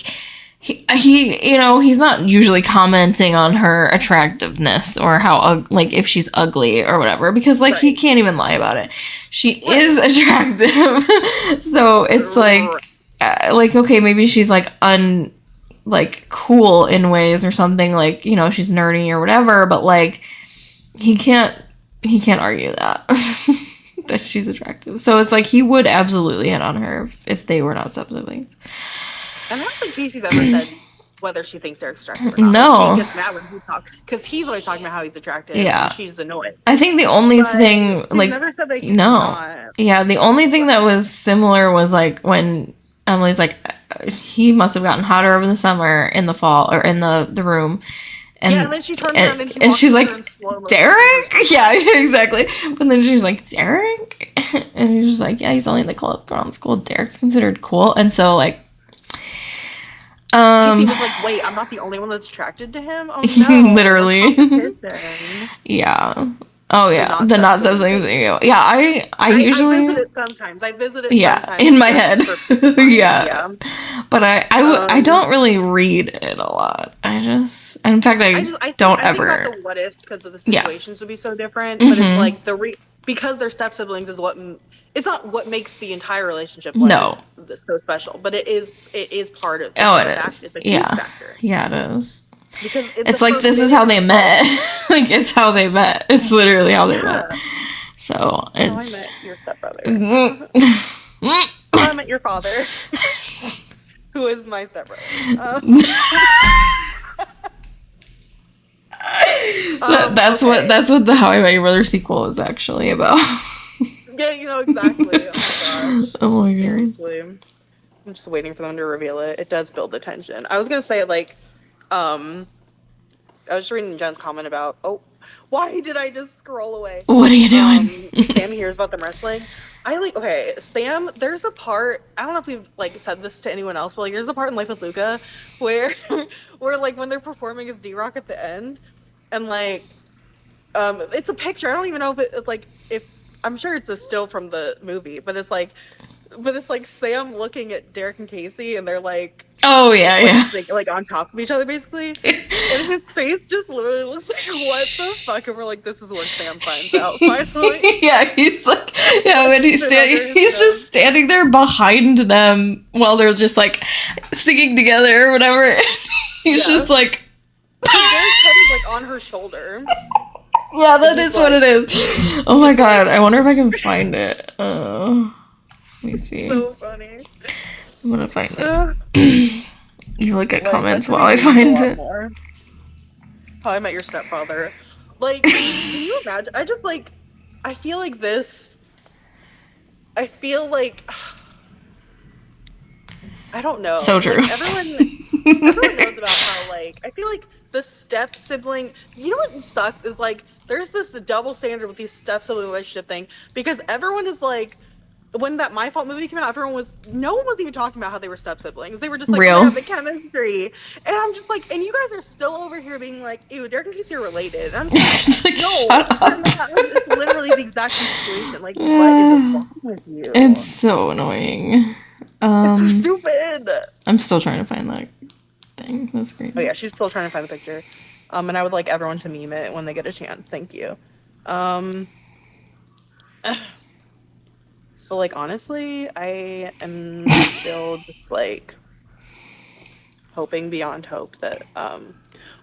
he you know, he's not usually commenting on her attractiveness or how, like, if she's ugly or whatever. Because, like, he can't even lie about it. She is attractive. So, it's like, okay, maybe she's, like, like, cool in ways or something. Like, you know, she's nerdy or whatever. But, like, he can't argue that that she's attractive. So it's like he would absolutely hit on her if they were not step-siblings. And I don't think Casey's ever said whether she thinks Derek's attractive or not. No. She gets mad when he talks because he's always talking about how he's attractive. Yeah. And she's annoyed. I think the only But thing, she's like, never said that he's no. not. yeah, the only thing that was similar was like when Emily's like, he must have gotten hotter over the summer in the fall or in the room. And then she turns around and, he and walks she's over like, in slow motion. Derek? Yeah, exactly. But then she's like, Derek? And he's just like, yeah, he's only the coolest girl in school. Derek's considered cool. And so, like, Casey was like, wait, I'm not the only one that's attracted to him? Oh no. Literally. Competition. Yeah. Oh yeah, not the not so sexy thing. Yeah, I usually I visit it sometimes. I visit it yeah sometimes in my just head. for peace of mind. Yeah, but I don't really read it a lot. In fact I don't I ever. think about the what ifs because of the Yeah. situations would be so different. But it's Mhm. like because they're step siblings is what it's not what makes the entire relationship No. so special, but it is part of Oh, it's it a is. It's a huge Yeah. factor Yeah, it is. because It's like this is how they met. Like it's how they met. It's literally how they met. Yeah. So How I it's. met your stepbrother. Mm. How I met your father, who is my stepbrother. That's okay. what the How I Met Your Mother sequel is actually about. Yeah, exactly. Oh my gosh. Oh my god. Seriously. I'm just waiting for them to reveal it. It does build the tension. I was gonna say I was just reading Jen's comment about, why did I just scroll away? What are you doing? Sam hears about them wrestling. Sam, there's a part, I don't know if we've said this to anyone else, but there's a part in Life with Luca where when they're performing as D-Rock at the end, and it's a picture. I don't even know if if I'm sure it's a still from the movie, but it's like Sam looking at Derek and Casey, and they're Oh yeah. on top of each other basically, and his face just literally looks like, what the fuck? And we're like, this is when Sam finds out finally. Yeah, he's when he's just standing there behind them while they're just singing together or whatever. He's just like. Derek's head is on her shoulder. Yeah, that is what it is. Oh my god, I wonder if I can find it. Let me see. So funny. I'm gonna find it. You look at comments while I that's find a lot it. more. How I Met Your Stepfather. Can you imagine? I feel like this. I feel like. I don't know. So true. Everyone knows about how I feel like the step sibling. You know what sucks is there's this double standard with these step sibling relationship thing because everyone is when that My Fault movie came out, no one was even talking about how they were step siblings. They were just Real. Oh, they have the chemistry, and I'm just and you guys are still over here being ew, Derek and Casey are related. And I'm just no, shut up. it's literally the exact same situation. What is wrong with you? It's so annoying. It's so stupid. I'm still trying to find that thing. That's great. Oh yeah, she's still trying to find the picture. And I would like everyone to meme it when they get a chance. Thank you. But honestly, I am still just hoping beyond hope that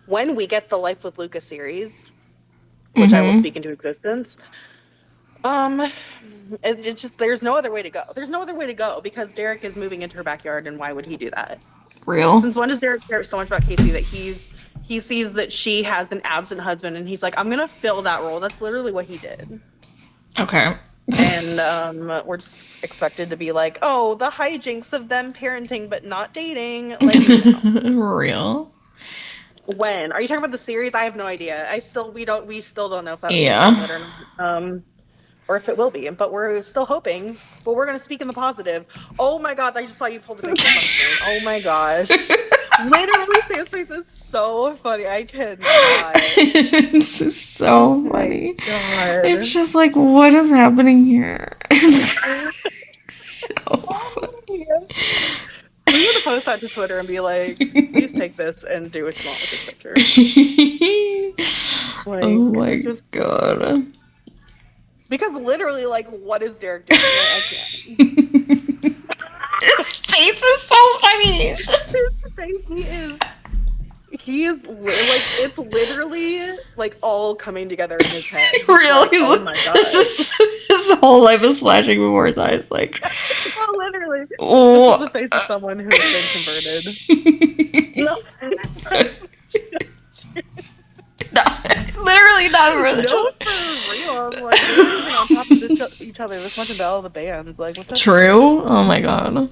when we get the Life with Luca series, which I will speak into existence, it's just there's no other way to go. There's no other way to go because Derek is moving into her backyard, and why would he do that? Real. Since when does Derek care so much about Casey that he sees that she has an absent husband, and he's like, I'm gonna fill that role. That's literally what he did. Okay. And we're just expected to be oh, the hijinks of them parenting but not dating. Real. When are you talking about the series? I have no idea. We still don't know if that's or if it will be, but we're still hoping. But we're gonna speak in the positive. Oh my god, I just saw you pull the picture. Oh my gosh. Literally, Sam's face is so funny. I cannot. This is so funny. God. It's just what is happening here? It's so funny. We're gonna post that to Twitter and be please take this and do what you want with this picture. Oh my god. Because literally, what is Derek doing? I can't. His face is so funny. His face, he is it's literally all coming together in his head. Real. Oh my god. His whole life is flashing before his eyes. Oh, literally. Oh. This is the face of someone who has been converted. No. No, literally not for the No, for real. They're even on top of each other this much into all the bands. What the True? Oh my god.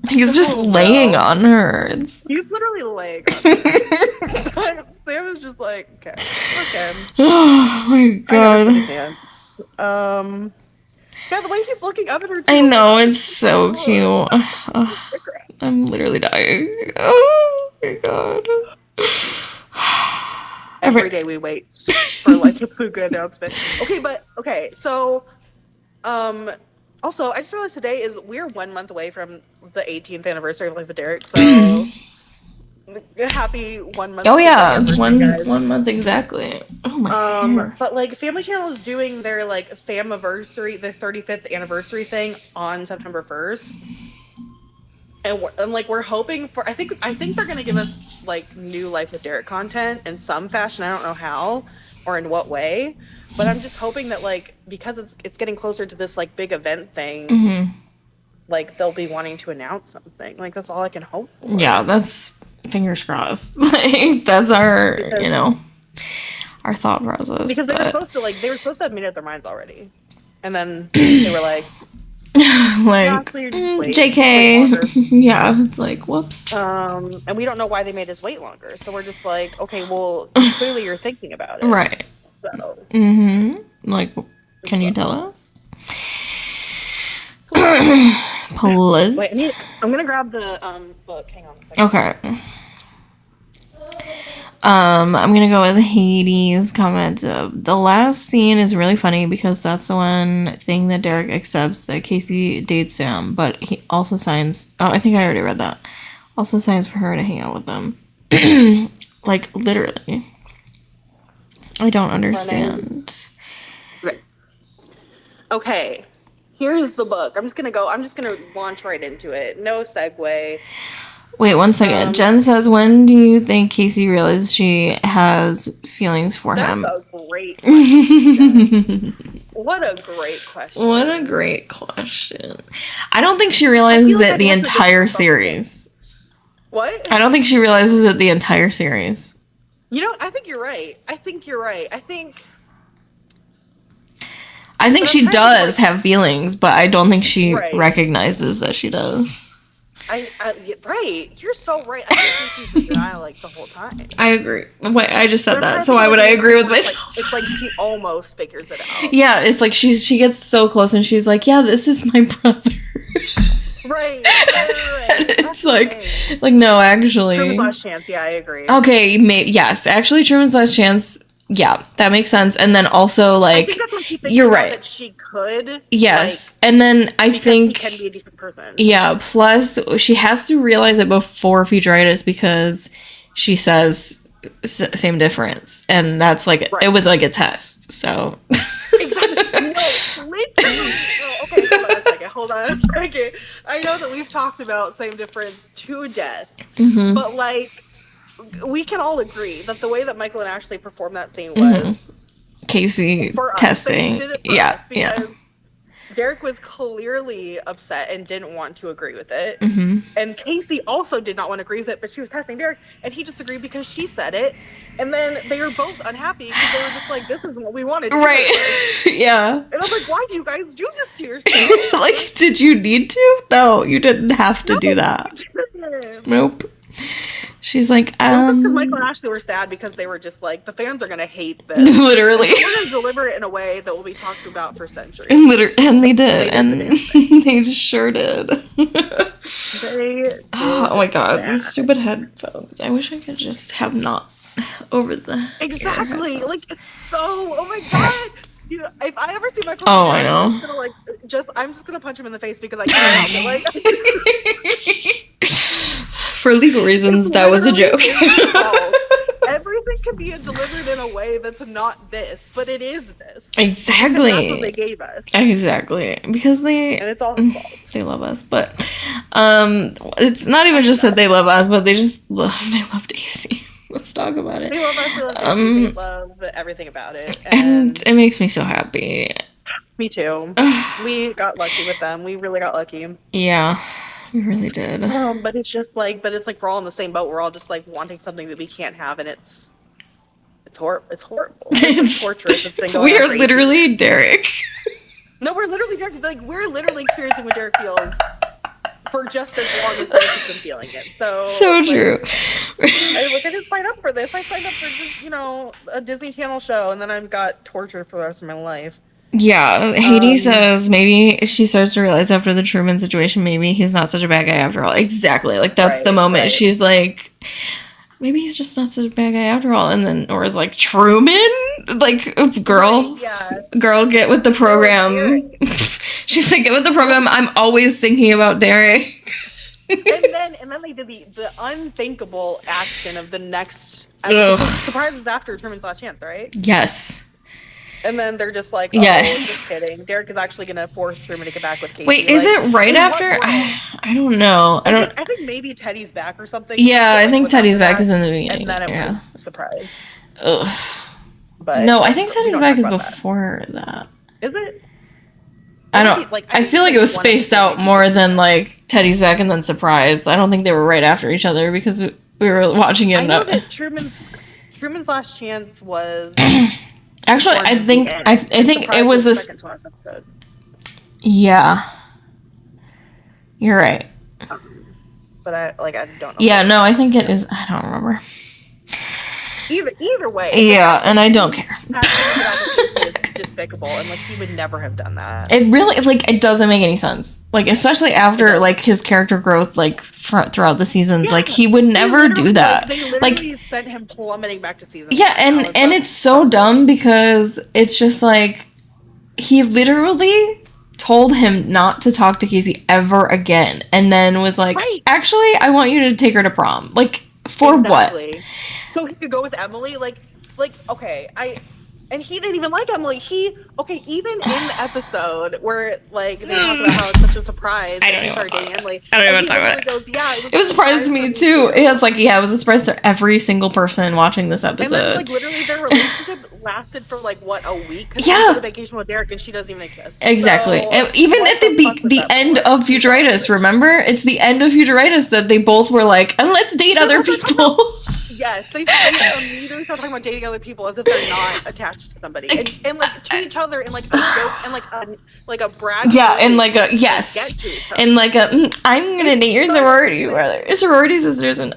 He's just laying on her. He's literally laying on her. Sam is just okay. Oh my god. Yeah, the way he's looking up at her. Too. I know, it's so cute. I'm literally dying. Oh my god. Every day we wait for like a Puka announcement. Okay, so also I just realized today is we're 1 month away from the 18th anniversary of Life of Derek, so happy 1 month. Oh yeah, it's guys. 1 month exactly. Oh my hair. But like Family Channel is doing their like famiversary, the 35th anniversary thing on September 1st. And we're hoping for I think they're gonna give us like new Life of Derek content in some fashion. I don't know how or in what way, but I'm just hoping that like because it's getting closer to this like big event thing, Mm-hmm. like they'll be wanting to announce something. Like that's all I can hope for. Yeah, that's fingers crossed. Like that's our our thought process. Because they were supposed to have made up their minds already, and then they were like. Like JK. Yeah, it's like whoops. And we don't know why they made us wait longer. So we're just like, okay, well, clearly you're thinking about it. Right. So. Like, can you tell us? Please. Wait, I'm gonna grab the book. Hang on a second. Okay. I'm gonna go with Hades' comment. The last scene is really funny because that's the one thing that Derek accepts that Casey dates Sam, but he also signs. Oh, I think I already read that. Also signs for her to hang out with them. Like literally. I don't understand. Okay, here's the book. I'm just gonna launch right into it. No segue. Wait 1 second. Jen says, when do you think Casey realized she has feelings for him? That's a great question. What a great question. What a great question. I don't think she realizes it the entire series. What? I don't think she realizes it the entire series. You know, I think you're right. I think she does have feelings, but I don't think she recognizes that she does. Right. You're so right. I think she's in denial like the whole time. I agree. Wait, I just said that, so why would I agree with myself? It's like she almost figures it out. Yeah, it's like she gets so close and she's like, yeah, this is my brother. Right. It's like no, actually. Truman's Last Chance. Yeah, I agree. Okay, yes, actually, Truman's Last Chance. Yeah, that makes sense. And then also, like, I think that's when she figured you're out right. that she could. Yes, like, and then I think she can be a decent person. Yeah. Plus, she has to realize it before Featuritis because she says same difference, and that's like it was like a test. So. Exactly. No, literally. Okay, hold on a second. I know that we've talked about same difference to death, but like. We can all agree that the way that Michael and Ashley performed that scene was Casey testing. Yeah. Derek was clearly upset and didn't want to agree with it. And Casey also did not want to agree with it, but she was testing Derek, and he disagreed because she said it. And then they were both unhappy because they were just like, this isn't what we wanted. Right. Yeah. And I was like, why do you guys do this to yourself? Like, did you need to? No, you didn't have to do that. Nope. She's like, just because Michael and Ashley were sad because they were just like, the fans are gonna hate this. Literally. We're gonna deliver it in a way that will be talked about for centuries. And they did. They sure did. Oh my god, these stupid headphones. I wish I could just have not over the exactly. Like it's so. Oh my god. You know, if I ever see Michael, I know. I'm just gonna punch him in the face because I can't help it. Like. For legal reasons, that was a joke. Everything can be delivered in a way that's not this, but it is this. Exactly. That's what they gave us. Exactly. Because and it's all his fault. They love us. But it's not even just that they love us, but they love Daisy. Let's talk about it. They love us, they love everything about it. And it makes me so happy. Me too. We got lucky with them. We really got lucky. Yeah. We really did. But it's just like, we're all in the same boat. We're all just like wanting something that we can't have, and it's horrible. It's torturous. It's been going we on are literally Derek. No, we're literally Derek. Like we're literally experiencing what Derek feels for just as long as Derek has been feeling it. So true. I didn't sign up for this. I signed up for just a Disney Channel show, and then I got tortured for the rest of my life. Yeah, Haiti says maybe she starts to realize after the Truman situation, maybe he's not such a bad guy after all. Exactly. Like, that's the Right, moment right. she's like, maybe he's just not such a bad guy after all. And then Nora's like, Truman? Like, girl, Right, yeah. girl, get with the program. Derek. She's like, get with the program. I'm always thinking about Derek. And then they did the unthinkable action of the next. Ugh. Surprise is after Truman's Last Chance, right? Yes. And then they're just like, oh, Yes. just kidding. Derek is actually going to force Truman to get back with Casey. Wait, is Like, it right in what after? world? I don't know. I think maybe Teddy's back or something. Yeah, Like, I think without Teddy's back that, is in the beginning. And then it yeah. was a surprise. Ugh. But No, I think we Teddy's don't back talk is about that. before that. Is it? I don't. I feel like it was spaced out more than like Teddy's back and then surprise. I don't think they were right after each other because we were watching it. I know that Truman's Last Chance was. Actually, I think Surprise it was this. second to last episode. Yeah, you're right. But I don't know. Yeah, no, I think it is. I don't remember. Either way. Yeah, and I don't care. Is despicable, and like he would never have done that. It really like it doesn't make any sense. Like especially after like his character growth like throughout the seasons, like he would never do that. They literally sent him plummeting back to season. Yeah, and it's so dumb because it's just like he literally told him not to talk to Casey ever again, and then was like, Right. "Actually, I want you to take her to prom." Like for what? So he could go with Emily. Like okay, and he didn't even like Emily. Even in the episode where like they talk about how it's such a surprise I don't that he even started wanna dating Emily. I don't and even he talk about literally goes, yeah, It was a surprise to me too. It was like, yeah, it was a surprise to every single person watching this And then, episode. like, literally, their relationship lasted for, like, what, a week? 'Cause Yeah. She went on vacation with Derek, and she doesn't even exist. Exactly. So, And even what at the fuck was the that end for? of Futuritis, remember? It's the end of Futuritis that they both were like, and let's date other people. Yes, they immediately start talking about dating other people as if they're not attached to somebody, and like to each other in like a joke and like a brag. Yeah, and like a Get yes, to each other. and like a I'm gonna date your so sorority stupid. brother, sorority sisters, and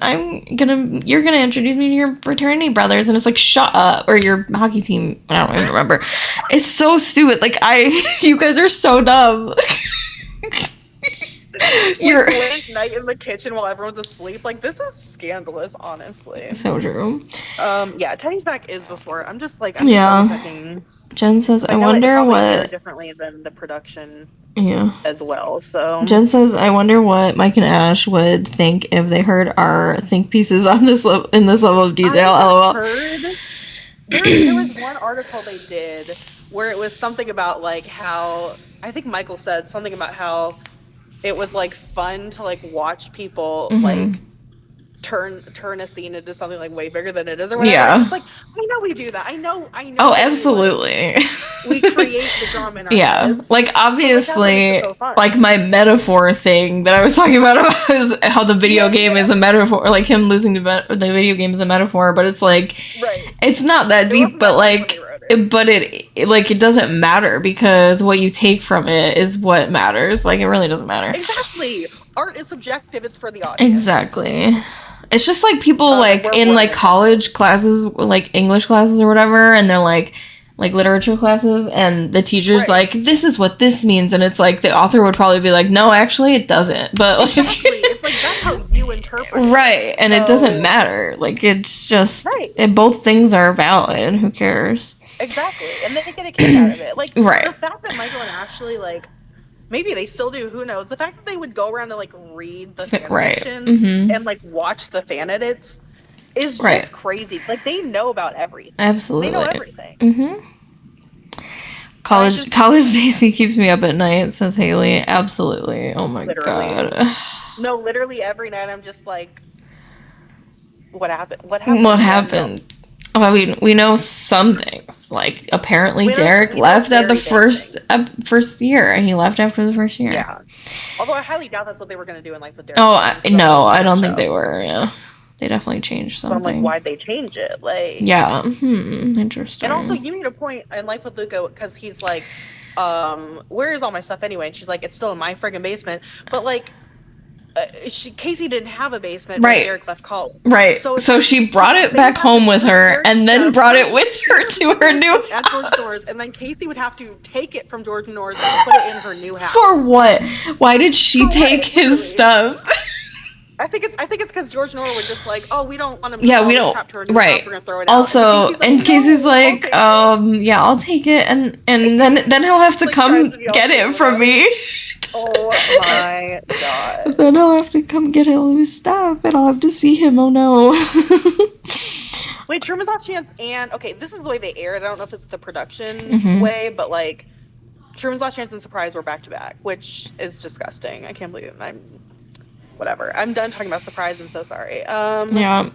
you're gonna introduce me to your fraternity brothers, and it's like shut up, or your hockey team. I don't even remember. It's so stupid. Like you guys are so dumb. You're Late night in the kitchen while everyone's asleep. Like this is scandalous, honestly. so true. Yeah, Teddy's back is before. I'm just like Yeah. checking. Jen says, I know it wonder probably did what. differently than the production Yeah. as well. So Jen says, I wonder what Mike and Ash would think if they heard our think pieces on this in this level of detail. I LOL. heard there was one article they did where it was something about like how I think Michael said something about how it was like fun to like watch people Mhm. like turn a scene into something like way bigger than it is or whatever. Yeah. It's like I know we do that. I know. Oh, that absolutely. We create the drama in our Yeah. heads. Like, obviously, Like, that's what makes it so fun. like my metaphor thing that I was talking about is how the video game is a metaphor, or like him losing the video game is a metaphor, but it's like, Right. it's not that It deep, wasn't but that like, deep when they wrote it. but it doesn't matter because what you take from it is what matters. Like, it really doesn't matter. Exactly. Art is subjective. It's for the audience. Exactly. It's just like people like we're in like women. college classes, like English classes or whatever, and they're like literature classes, and the teacher's Right. like, this is what this means, and it's like the author would probably be like, no, actually it doesn't, but like Exactly. It's like that's how you interpret it. right, and it doesn't So- matter. Like, it's just Right. both things are valid. Who cares? Exactly. And they get a kick out of it. Like Right. the fact that Michael and Ashley like maybe they still do, who knows? The fact that they would go around and like read the fan Right. fictions Mhm. and like watch the fan edits is just Right. crazy. Like they know about everything. Absolutely. They know everything. Mm-hmm. College Daisy keeps me up at night, says Haley. Absolutely. Oh my Literally. god. No, literally every night I'm just like what happened? What happened? What I don't know. happened? Oh, I mean, we know some things. Like, apparently We know- Derek we know left at the very big first year. He left after the first year. Yeah. Although I highly doubt that's what they were going to do in like the Derek. Oh, Jones I don't think show. they were. Yeah, they definitely changed But I'm something. like, why'd they change it? Like, Yeah. Interesting. And also, you made a point in Life with Luca because he's like, where is all my stuff anyway? And she's like, it's still in my friggin' basement. But like, Casey didn't have a basement Right. when Derek left college. Right. So So, it's- she brought it they back would have home to with put her their and then stuff brought it with her to her new at George Norris, house. and then Casey would have to take it from George Norris and put it in her new house. For what? Why did she For what, take his literally? stuff? I think it's because George Norris was just like, oh, we don't want to. Yeah, we don't. Right. We're gonna throw it out. Also, and Casey's "No, I'll like, take it." yeah, I'll take it, and then he'll have to Like, come tries to be all get it cool from about me. Oh my god. Then I'll have to come get all of his stuff, and I'll have to see him. Oh no. Wait, Truman's Last Chance and okay, this is the way they aired. I don't know if it's the production Mhm. way, but like Truman's Last Chance and Surprise were back to back, which is disgusting. I can't believe it. Whatever. I'm done talking about Surprise. I'm so sorry. Yeah,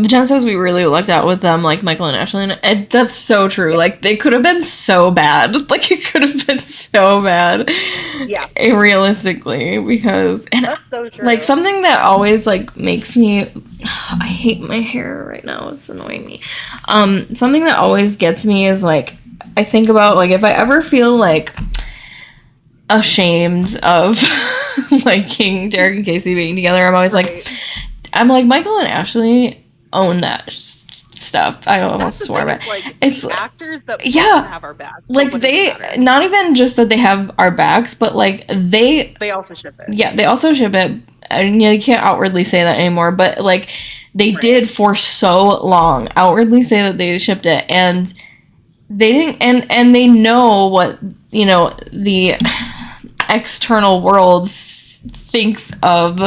Jen says we really lucked out with them, like Michael and Ashley, and that's so true. Like they could have been so bad. Like it could have been so bad. Yeah. Realistically, because and That's so true. like something that always like makes me, I hate my hair right now. It's annoying me. Something that always gets me is like I think about like if I ever feel like ashamed of liking Derek and Casey being together, I'm always like, Right. I'm like Michael and Ashley own that stuff. I That's almost the swore thing, about it's like it's the actors that yeah. don't have our backs. so like what does it they matter? not even just that they have our backs, but like they also ship it. yeah, they also ship it. And you can't outwardly say that anymore, but like they Right. did for so long outwardly say that they shipped it, and they didn't, and they know what the external world thinks of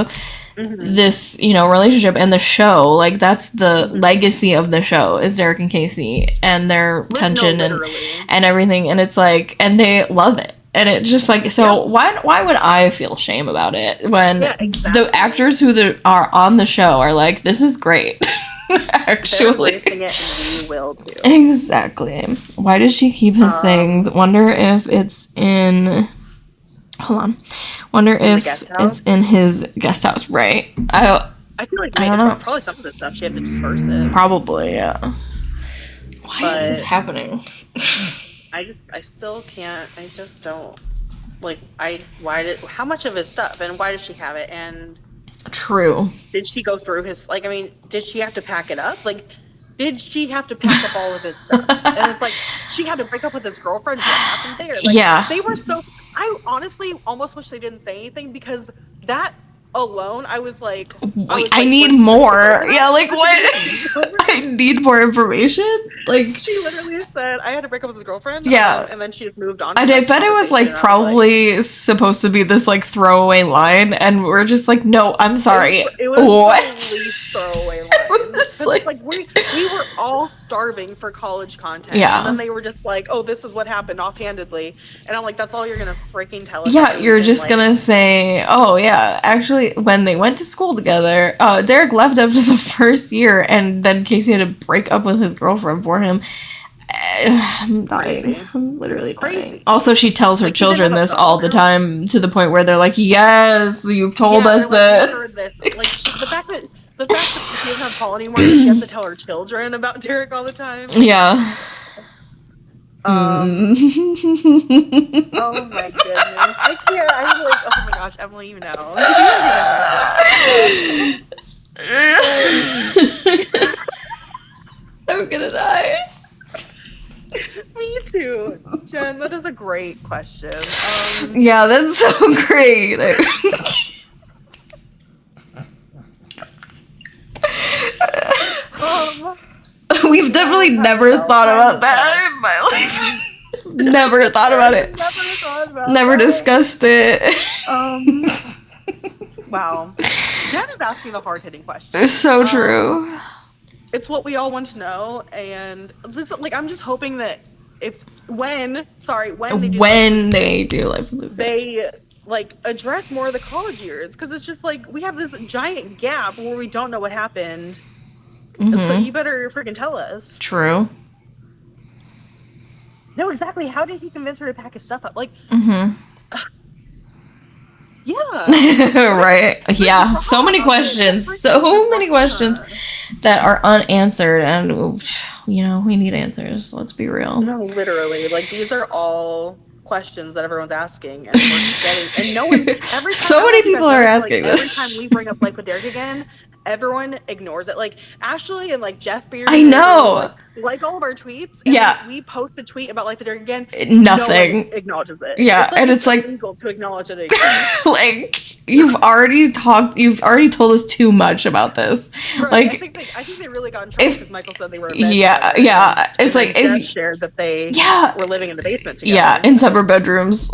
Mhm. this relationship and the show. Like that's the legacy of the show is Derek and Casey and their tension literally. and everything, and it's like, and they love it. And it's just like, so why would I feel shame about it when Yeah, exactly. the actors who are on the show are like, this is great. They're Actually. embracing it, and we will too. Exactly. Why does she keep his things? Wonder if it's in. Hold on. Wonder In the if guest house? it's in his guest house, right? I feel like I don't know. probably some of this stuff she had to disperse it. Probably, yeah. Why is this But- happening? I still can't. I just don't like. How much of his stuff and why does she have it? And True. did she go through his? Like, I mean, did she have to pack it up? Like, did she have to pack up all of his stuff? And it's like she had to break up with his girlfriend. What happened there? Like, Yeah. they were so. I honestly almost wish they didn't say anything because that alone, I was like, Wait, I need more. Yeah, like what? I need more information. Like, She literally said, I had to break up with his girlfriend. Yeah. And then she just moved on. and to I the bet it was conversation, like and I was probably supposed to be this like throwaway line, and we're just like, no, I'm sorry. It was What? the least throwaway line. It's 'Cause like- it's like we were all starving for college content. Yeah. And then they were just like, oh, this is what happened offhandedly. And I'm like, that's all you're going to freaking tell us? Yeah, you're And, just like, gonna say, oh yeah, actually, when they went to school together, Derek left after the first year, and then Casey had to break up with his girlfriend for him. I'm dying. Crazy. I'm literally dying. Crazy. Also, she tells her Like, she didn't children have a this all the daughter. time to the point where they're like, yes, you've told yeah, us they're like, "We heard this. this." Like, the fact that she doesn't have Paul anymore, she has to tell her children about Derek all the time. Yeah. Um, Mm. Oh my goodness. I can't. I'm like, oh my gosh, Emily, you know. I'm gonna die. Me too. Jen, that is a great question. Yeah, that's so great. We've definitely never thought about that in my life. Never thought about it. Never thought about Never that. discussed it. Wow. Jen is asking the hard-hitting question. It's so true. It's what we all want to know, and this, like, I'm just hoping that when they do When they do Life of Luke. they like address more of the college years, because it's just like we have this giant gap where we don't know what happened. So Mhm. you better freaking tell us. True. No, exactly. How did he convince her to pack his stuff up? Like, Mm-hmm. yeah. Right. Yeah. So many questions. So many questions that are unanswered, and we need answers. Let's be real. No, literally. Like, these are all questions that everyone's asking, and we're getting, and no one. Every time, So I don't many know if you people guys are noticed, asking like, this. every time we bring up Life with Derek again, everyone ignores it. Like Ashley and like Jeff Beard. I know. Like all of our tweets. And Yeah. when we post a tweet about Life with Derek again. Nothing. No one acknowledges it. Yeah, and it's like illegal to acknowledge it again. like you've already told us too much about this. Right, Like, I think they really got in trouble if- because Michael said they were in bed yeah, together, yeah. and It's like then if Jeff shared that they yeah, were living in the basement together. yeah, in separate bedrooms.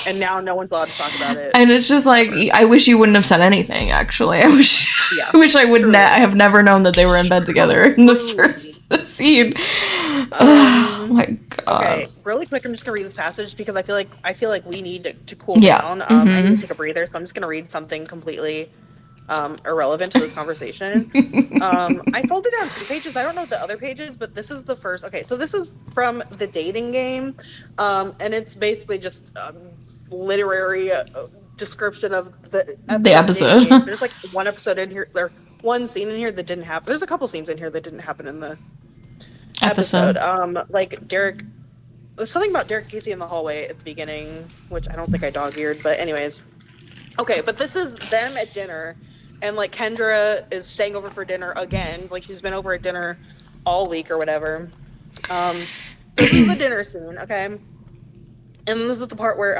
And now no one's allowed to talk about it. And it's just like I wish you wouldn't have said anything. Actually, I wish Yeah, I would truly. I have never known that they were in bed together in the Truly. first scene. Oh my god. Okay, really quick, I'm just gonna read this passage because I feel like we need to cool Yeah, down. I need mhm. to take a breather, so I'm just gonna read something completely irrelevant to this conversation. I folded down 2 pages. I don't know the other pages, but this is the first. Okay, so this is from The Dating Game, and it's basically just literary description of the episode. Dating Game. There's like one episode in here, or one scene in here that didn't happen. There's a couple scenes in here that didn't happen in the episode. Like Derek, there's something about Derek Casey in the hallway at the beginning, which I don't think I dog-eared, but anyways. Okay, but this is them at dinner, and like Kendra is staying over for dinner again. Like she's been over at dinner all week or whatever. So this is the dinner scene, okay? And this is the part where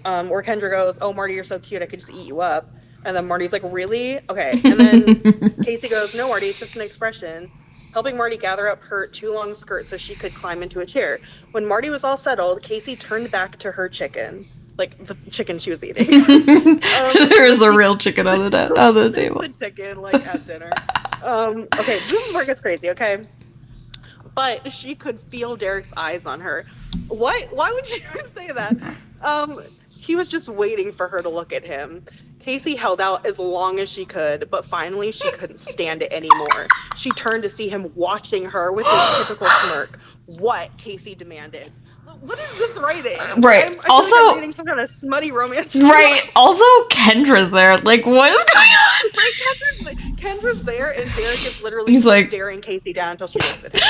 Kendra goes, "Oh, Marty, you're so cute, I could just eat you up." And then Marty's like, "Really? Okay." And then Casey goes, "No, Marty, it's just an expression." Helping Marty gather up her too long skirt so she could climb into a chair. When Marty was all settled, Casey turned back to her chicken. Like the chicken she was eating. There is a real chicken on the table. The chicken, like at dinner. Okay, this is where it gets crazy, okay? But she could feel Derek's eyes on her. Why would you even say that? He was just waiting for her to look at him. Casey held out as long as she could, but finally she couldn't stand it anymore. She turned to see him watching her with his typical smirk. What? Casey demanded. What is this writing? Right. I feel Also, like I'm reading some kind of smutty romance. right. Also, Kendra's there. Like, what is going on? Right, Kendra's there, and Derek is literally He's like staring Casey down until she looks at him.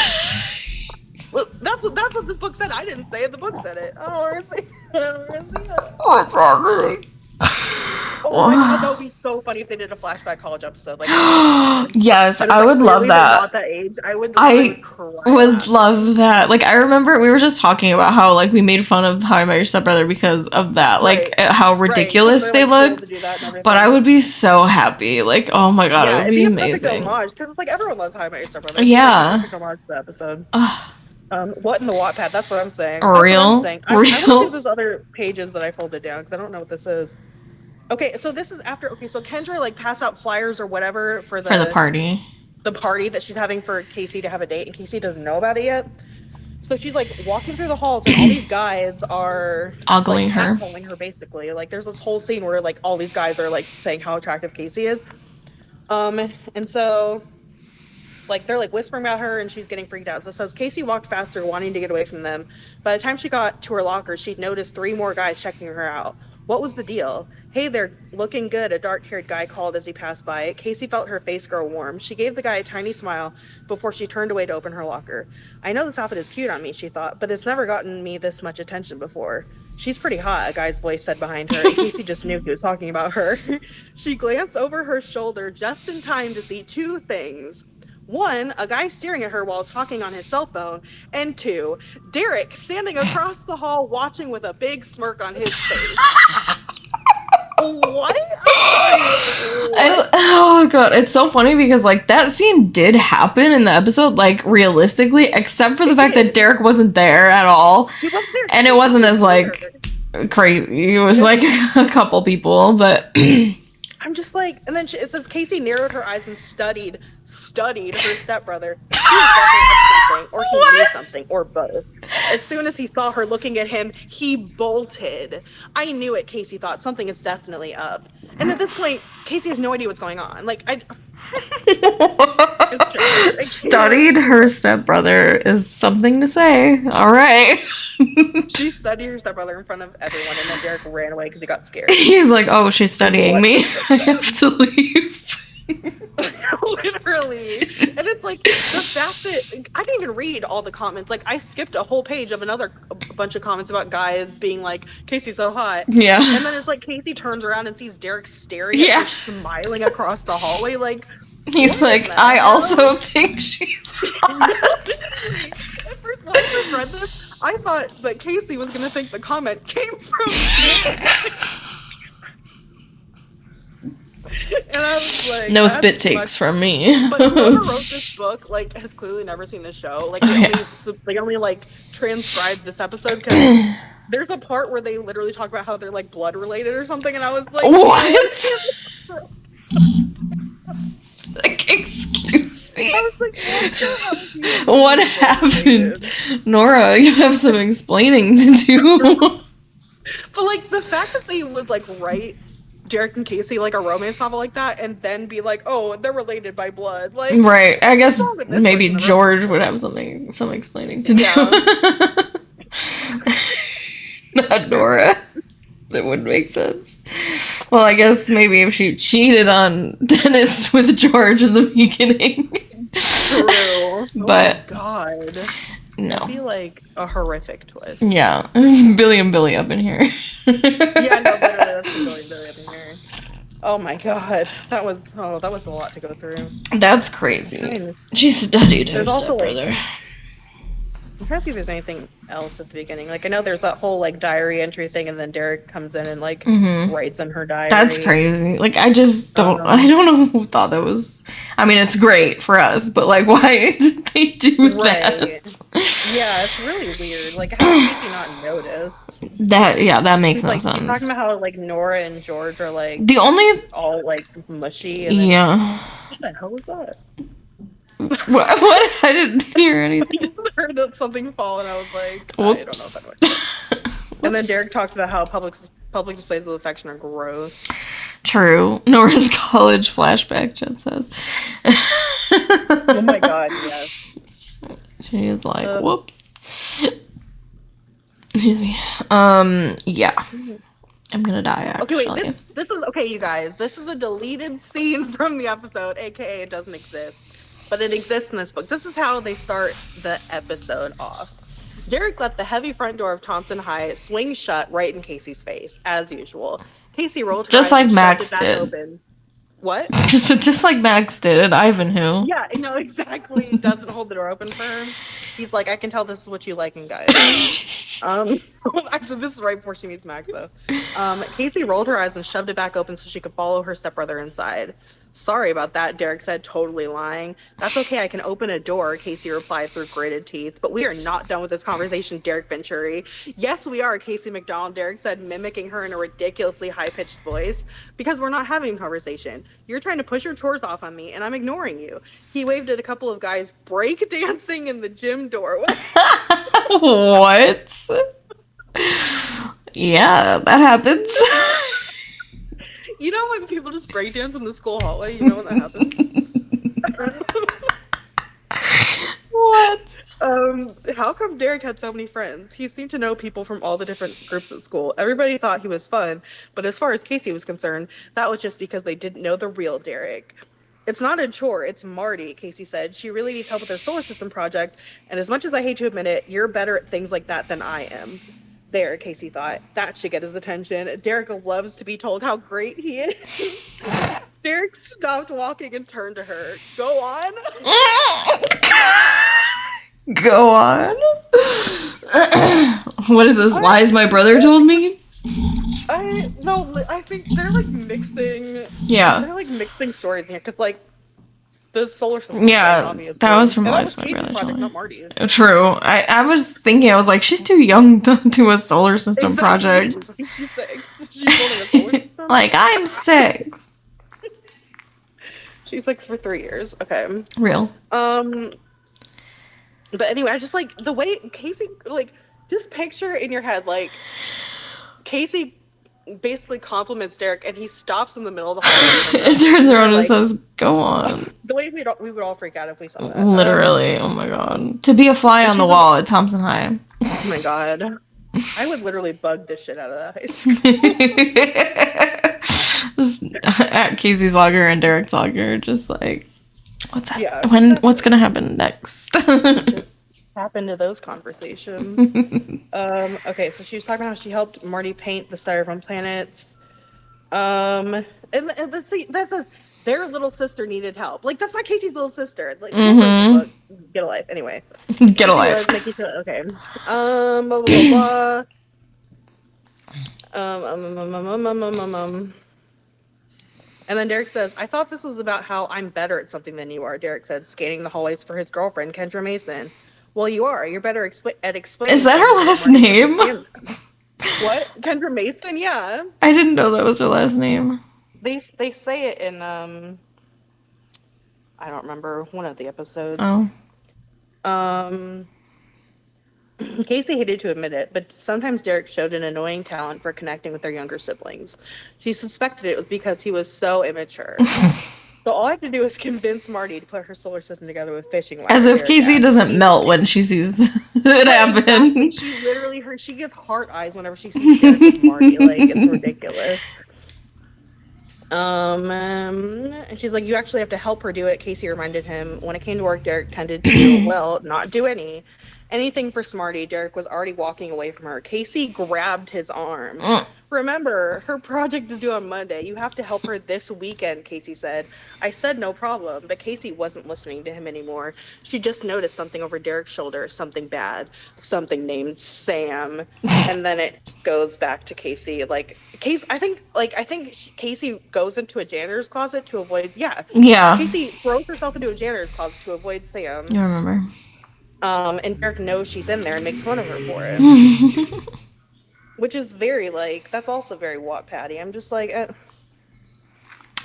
Well, that's what this book said. I didn't say it. The book said it. Oh, where's it? What's happening? Oh my god, that would be so funny if they did a flashback college episode. Like, yes, but it's, I like, would love clearly they're that. Not that age. I would cry would laughing. love that. Like, I remember we were just talking about how like we made fun of How I Met Your Stepbrother because of that. Like, Right. how ridiculous Right, 'cause they they're, like, cool looked. to do that and everything. But I would be so happy. Like, oh my god, yeah, it would it'd be a amazing. perfect homage because it's like everyone loves How I Met Your Stepbrother. Yeah. It's like a perfect homage to the episode. Ugh. What in the Wattpad? That's what I'm saying. Real? I want to Real? see those other pages that I folded down because I don't know what this is. Okay, so this is after. Okay, so Kendra like passed out flyers or whatever for the party. the party that she's having for Casey to have a date, and Casey doesn't know about it yet. So she's like walking through the halls, and all these guys are Ogling like, her. catcalling her basically. Like there's this whole scene where like all these guys are like saying how attractive Casey is, and so like they're like whispering about her, and she's getting freaked out. So it says Casey walked faster, wanting to get away from them. By the time she got to her locker, she'd noticed 3 more guys checking her out. What was the deal? "Hey there, looking good," a dark-haired guy called as he passed by. Casey felt her face grow warm. She gave the guy a tiny smile before she turned away to open her locker. "I know this outfit is cute on me," she thought, "but it's never gotten me this much attention before." "She's pretty hot," a guy's voice said behind her, and Casey just knew he was talking about her. She glanced over her shoulder just in time to see 2 things. 1, a guy staring at her while talking on his cell phone, and 2, Derek standing across the hall watching with a big smirk on his face. What? Oh my god, it's so funny because like that scene did happen in the episode, like realistically, except for the fact that Derek wasn't there at all, He wasn't there. and it wasn't as like crazy. It was like a couple people, but I'm just like, and then it says Casey narrowed her eyes and studied her stepbrother. He was definitely up to something, or he knew something, or both. As soon as he saw her looking at him, he bolted. "I knew it," Casey thought. "Something is definitely up." And at this point, Casey has no idea what's going on. Like, it's true. studied her stepbrother is something to say. All right. She studied her stepbrother in front of everyone, and then Derek ran away because he got scared. He's like, "Oh, she's studying me. I have to leave." Literally. And it's like the fact that I didn't even read all the comments. Like I skipped a whole page of a bunch of comments about guys being like, Casey's so hot. Yeah. And then it's like Casey turns around and sees Derek staring Yeah. at her, smiling across the hallway. Like, He's what like, is that? I also think she's hot. At first, when I first read this, I thought that Casey was gonna think the comment came from and I was like, No that's spit too takes much. from me. But whoever wrote this book, like, has clearly never seen the show. Like, they only like transcribed this episode because there's a part where they literally talk about how they're like blood related or something, and I was like, What? Like, excuse me. I was like, What happened? Nora, you have some explaining to do. But like the fact that they would like write Derek and Casey like a romance novel like that, and then be like, oh, they're related by blood, like, Right. I guess wrong with this maybe person? George would have some explaining to do. Not Nora. That would make sense. Well, I guess maybe if she cheated on Dennis with George in the beginning. True. But oh my God, that'd no. be like a horrific twist. Yeah. Billy and Billy up in here. Yeah, no, literally, that's the Billy up in here. Oh my God, that was a lot to go through. That's crazy. She studied her There's also, like, stepbrother. I'm trying to see if there's anything else at the beginning. Like, I know there's that whole like diary entry thing, and then Derek comes in and like Mhm. writes in her diary. That's crazy. Like, I just don't. I don't know who thought that was. I mean, it's great for us, but like, why did they do that? Right. Yeah, it's really weird. Like, how did Casey not notice? That makes He's no like, sense. he's talking about how like Nora and George are like The only all like mushy. And then, yeah. What the hell was that? What? I didn't hear I anything. just heard that something fall, and I was like, I Whoops. don't know if that was. And then Whoops. Derek talks about how public displays of affection are gross. True. Nora's college flashback, Jen says. Oh my God, yes. She is like, whoops. Excuse me. Yeah. I'm gonna die, actually. Okay, wait, this is okay, you guys. This is a deleted scene from the episode, aka it doesn't exist. But it exists in this book. This is how they start the episode off. Derek let the heavy front door of Thompson High swing shut right in Casey's face, as usual. Casey rolled her Just eyes like and Max shoved it back did. open. What? Just like Max did at Ivanhoe. Yeah, no, exactly. He doesn't hold the door open for him. He's like, I can tell this is what you like in guys. Actually, this is right before she meets Max, though. Casey rolled her eyes and shoved it back open so she could follow her stepbrother inside. Sorry about that, Derek said, totally lying. That's okay, I can open a door, Casey replied through gritted teeth. But we are not done with this conversation, Derek Venturi. Yes, we are, Casey McDonald, Derek said, mimicking her in a ridiculously high-pitched voice. Because we're not having a conversation. You're trying to push your chores off on me, and I'm ignoring you. He waved at a couple of guys breakdancing in the gym doorway. What? Yeah, that happens. You know when people just breakdance in the school hallway? You know when that happens? What? How come Derek had so many friends? He seemed to know people from all the different groups at school. Everybody thought he was fun, but as far as Casey was concerned, that was just because they didn't know the real Derek. It's not a chore, it's Marty, Casey said. She really needs help with her solar system project, and as much as I hate to admit it, you're better at things like that than I am. There, Casey thought. That should get his attention. Derek loves to be told how great he is. Derek stopped walking and turned to her. Go on. Go on. What is this? Lies my brother told me? I think they're like mixing. Yeah. They're like mixing stories in here because like the solar system. Yeah, thing, obviously. that was from And Lies My Casey's Brother project, told me. not Marty's. True. I was thinking, I was like, she's too young to do a solar system project. She's 6. She's building a solar system. Like, I'm 6. She's 6 for 3 years. Okay. Real. But anyway, I just like the way Casey, like, just picture in your head, like, Casey basically compliments Derek and he stops in the middle of the hallway. It turns around and like, says, go on. the way we would all freak out if we saw that. Literally. Oh my god. To be a fly on the wall at Thompson High. Oh my god. I would literally bug the shit out of that high school. Just at Casey's Logger and Derek's Logger, just like, what's that? Yeah, What's gonna happen next? just tap into those conversations. Okay, so she was talking about how she helped Marty paint the styrofoam planets. And let's see, that says their little sister needed help. Like, that's not Casey's little sister. Like, book, get a life. Anyway, Get a life. Okay. Blah blah blah. And then Derek says, I thought this was about how I'm better at something than you are. Derek said, scanning the hallways for his girlfriend, Kendra Mason. Well, you are. You're better at explaining. Is that her last name? What? Kendra Mason? Yeah. I didn't know that was her last name. They say it in, I don't remember, one of the episodes. Oh. Casey hated to admit it, but sometimes Derek showed an annoying talent for connecting with their younger siblings. She suspected it was because he was so immature. So all I had to do was convince Marty to put her solar system together with fishing wire. As if Casey doesn't melt when she sees it happen. She literally, she gets heart eyes whenever she sees Derek with Marty. Like, it's ridiculous. And she's like, you actually have to help her do it. Casey reminded him. When it came to work, Derek tended to, well, not do anything for Smarty. Derek was already walking away from her. Casey grabbed his arm. Remember, her project is due on Monday. You have to help her this weekend, Casey said. I said no problem, but Casey wasn't listening to him anymore. She just noticed something over Derek's shoulder, something bad, something named Sam. And then it just goes back to Casey. I think Casey goes into a janitor's closet to avoid, Yeah. Casey throws herself into a janitor's closet to avoid Sam. I remember. And Derek knows she's in there and makes fun of her for it. Which is very, that's also very Wattpad-y. I'm just like...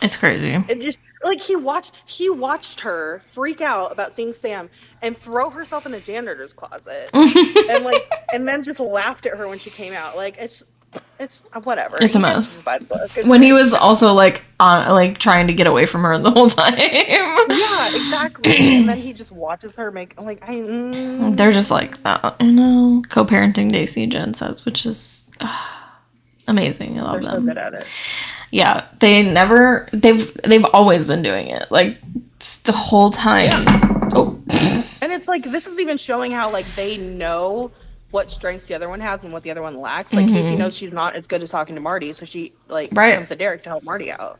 It's crazy. It just, he watched her freak out about seeing Sam and throw herself in the janitor's closet. and then just laughed at her when she came out. It's whatever. It's a mess. It's when he was also on trying to get away from her the whole time. Yeah, exactly. And then he just watches her make They're just like that, co-parenting. Daisy Jen says, which is amazing. I love them. They're so good at it. Yeah, they've always been doing it the whole time. Yeah. Oh, and it's this is even showing how they know what strengths the other one has and what the other one lacks. Casey knows she's not as good as talking to Marty, so she comes to Derek to help Marty out.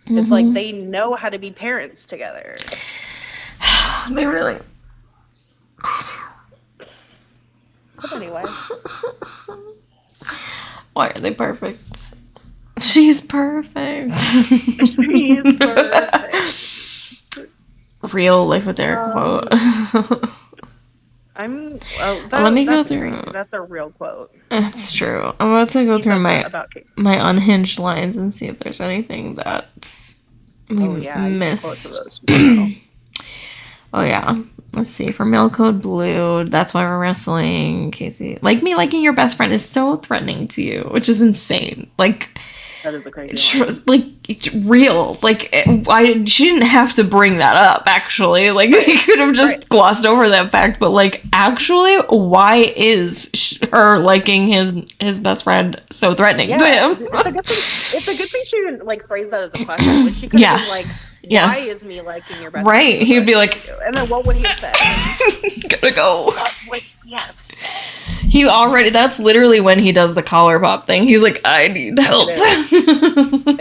It's they know how to be parents together. They really. But anyway, why are they perfect? She's perfect. She's perfect. Real life with Derek quote. Let me go through. That's a real quote. That's true. I'm about to go through my unhinged lines and see if there's anything that we missed. Oh yeah. Let's see. For Mail Code Blue, that's why we're wrestling. Casey, me liking your best friend is so threatening to you, which is insane. That is a crazy one. It's real. She didn't have to bring that up, actually. They could have just glossed over that fact, but, actually, why is her liking his best friend so threatening to him? It's a good thing she didn't, phrase that as a question. She could have been why is me liking your best friend? Right, he'd be like... And then what would he have said? Gotta go. Which, yes. That's literally when he does the collar pop thing. He's like, I need help. It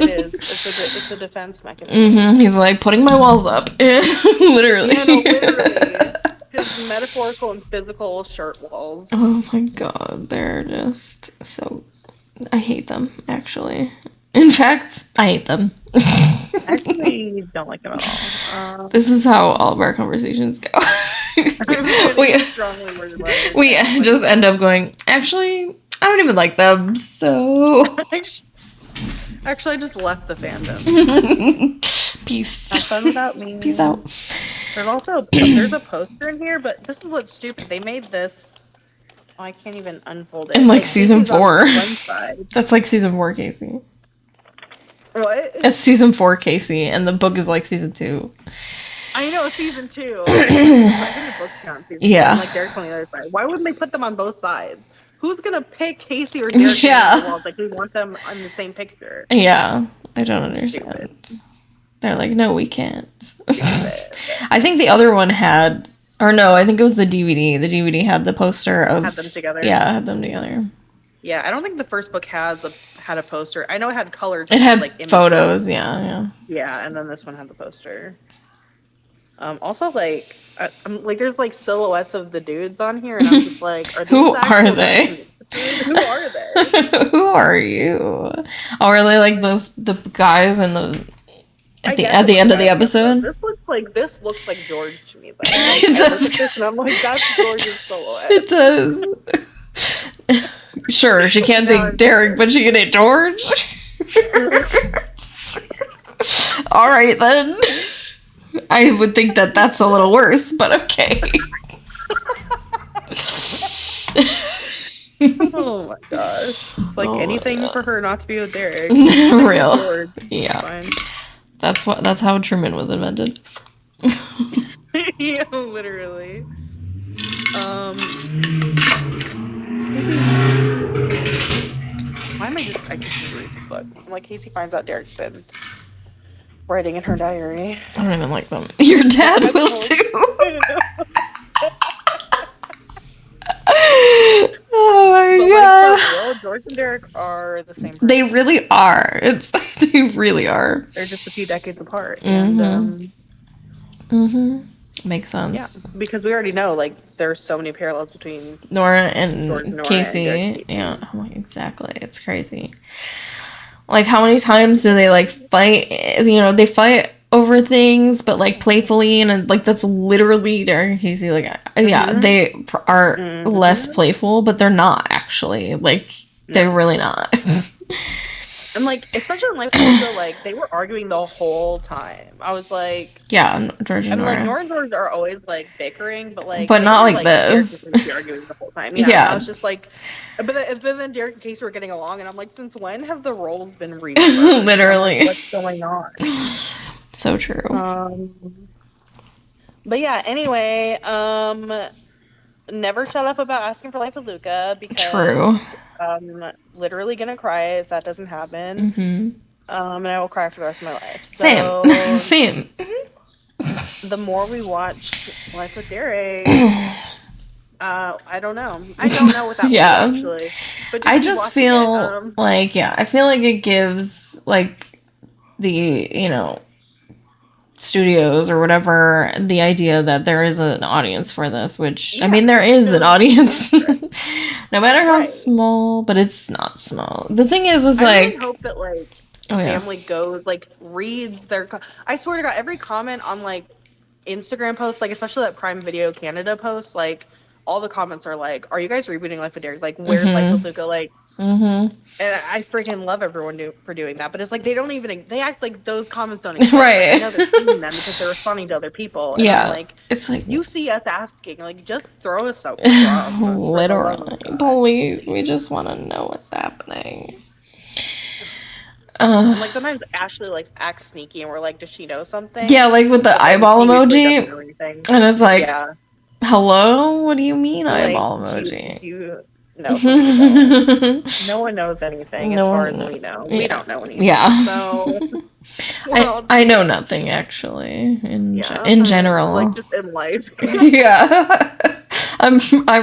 is. It's a defense mechanism. He's putting my walls up. Literally. Yeah, no, literally. His metaphorical and physical shirt walls. Oh my god, they're just so... I hate them, actually. In fact, I hate them. Actually, don't like them at all. This is how all of our conversations go. we just end up going, actually, I don't even like them, so... Actually, I just left the fandom. Peace. Have fun without me. Peace out. There's a poster in here, but this is what's stupid. They made this... Oh, I can't even unfold it. In season 4. That's season 4, Casey. What? It's season 4, Casey, and the book is season 2. I know, season 2. I think the book's count season 2. Derek's on the other side. Why wouldn't they put them on both sides? Who's gonna pick Casey or Derek? Yeah. We want them on the same picture. Yeah. I don't understand. They're like, no, we can't. I think the other one had, or no, I think it was the DVD. The DVD had the poster of. Had them together. Yeah, had them together. Yeah, I don't think the first book had a poster. I know it had colors. It had like images. photos. Yeah. Yeah, and then this one had the poster. Also, like, I'm like, there's like silhouettes of the dudes on here, and I'm just like, Who are they? Who are they? Who are you? Oh, are they like the guys in the at the end of the episode? This looks like George to me. Though. It does. And I'm like, that's George's silhouette. It does. Sure, she can't take Derek, but she can take George. All right then. I would think that that's a little worse, but okay. Oh my gosh. It's like anything for her not to be with Derek. Real. George. Yeah. Fine. That's how Truman was invented. Yeah, literally. Why am I just read this book? I'm like, Casey finds out Derek's been writing in her diary. I don't even like them. Your dad will too. Oh my But god. like, for real, George and Derek are the same person. They really are. They really are. They're just a few decades apart. Mhm. And Makes sense. yeah, because we already know like there's so many parallels between Nora and George and Nora Casey. and Derek. Yeah, oh, exactly. It's crazy. Like, how many times do they like fight? You know, they fight over things, but like playfully, and like that's literally Derek and Casey. Like, yeah, they are less playful, but they're not actually. Like, they're really not. And like, especially in Life of like they were arguing the whole time. I was like, Yeah, George and like Nora. Nora and George are always like bickering, but like, But they not were, like this. Arguing the whole time. Yeah, Yeah. I was just like, but then Derek and Casey were getting along, and I'm like, since when have the roles been reversed? Literally. What's going on? So true. But yeah, anyway, never shut up about asking for Life of Luca because True. I'm literally gonna cry if that doesn't happen. Mm-hmm. And I will cry for the rest of my life. So, Same. the more we watch Life with Derek, I don't know. I don't know what that Yeah. means actually. But I keep just watching feel it, like, yeah, I feel like it gives like the, you know, studios or whatever the idea that there is an audience for this, which I mean there is an audience. No matter how small, but it's not small. The thing is I like really hope that like oh yeah. family goes like reads their I swear to god every comment on like Instagram posts, like especially that Prime Video Canada post, like all the comments are like, are you guys rebooting Life of Derek? Like where's Life of Luca? Like and I freaking love everyone for doing that, but it's like they act like those comments don't exist. Right. Like, I know they're seeing them because they're responding to other people. And Yeah. I'm like, It's like you see us asking, like just throw us up. literally. Please, we just want to know what's happening. Like sometimes Ashley like acts sneaky and we're like, does she know something? Yeah, like with the eyeball emoji. Doesn't know anything. And it's like, Yeah. hello? What do you mean Like, eyeball do emoji? you know? No one knows anything No as far one as we know. We don't know anything. Yeah. So I know nothing actually in general. like just in life. Yeah. I'm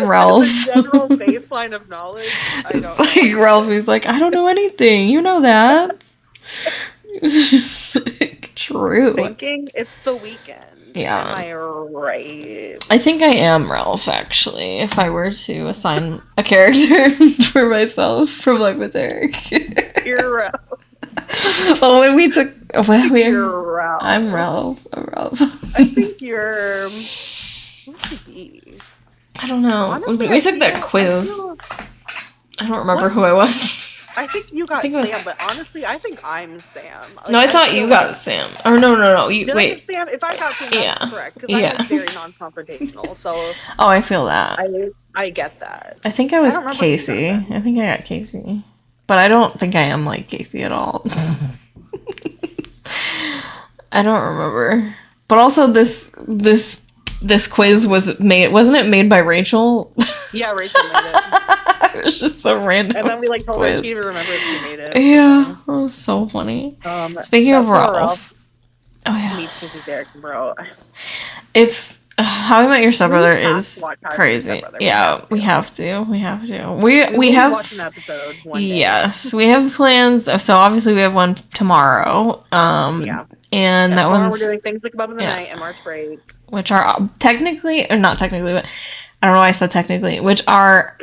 Ralph. The general baseline of knowledge. I It's don't like know. Ralph is like, I don't know anything. You know that. It's just like, true. Thinking it's the weekend. Yeah. Am I right? I think I am Ralph, actually, if I were to assign a character for myself from Life with Derek. You're Ralph. Well, when we took... You're Ralph. I'm Ralph. I think you're... What would you be? I don't know. Honestly, we took that quiz. I don't remember who I was. I think you got I think it was- Sam, but honestly, I think I'm Sam. Like, No, I thought you feel got like- Sam. Or no. You Did I wait. get Sam? If I got Sam, that's Yeah. correct. Because I Yeah. was very non-confrontational, so Oh, I feel that. I get that. I think I was I don't remember Casey. if you I think I got Casey. But I don't think I am like Casey at all. I don't remember. But also this this quiz was made. Wasn't it made by Rachel? Yeah, Rachel made it. It was just so random. And then we like told her quiz. she didn't remember if she made it. Yeah, it was so funny. Speaking of that's where Ralph, oh yeah, meets Casey Derek, bro. it's How I Met Your Stepbrother We have is to watch How I Met Your crazy. Stepbrother. Yeah, we have to. We will have watch an episode one day. yes, we have plans. So obviously we have one tomorrow. Yeah. And that tomorrow one's we're doing Things Like Above in the yeah. Night and March Break. which are technically, or not technically, but I don't know why I said technically, which are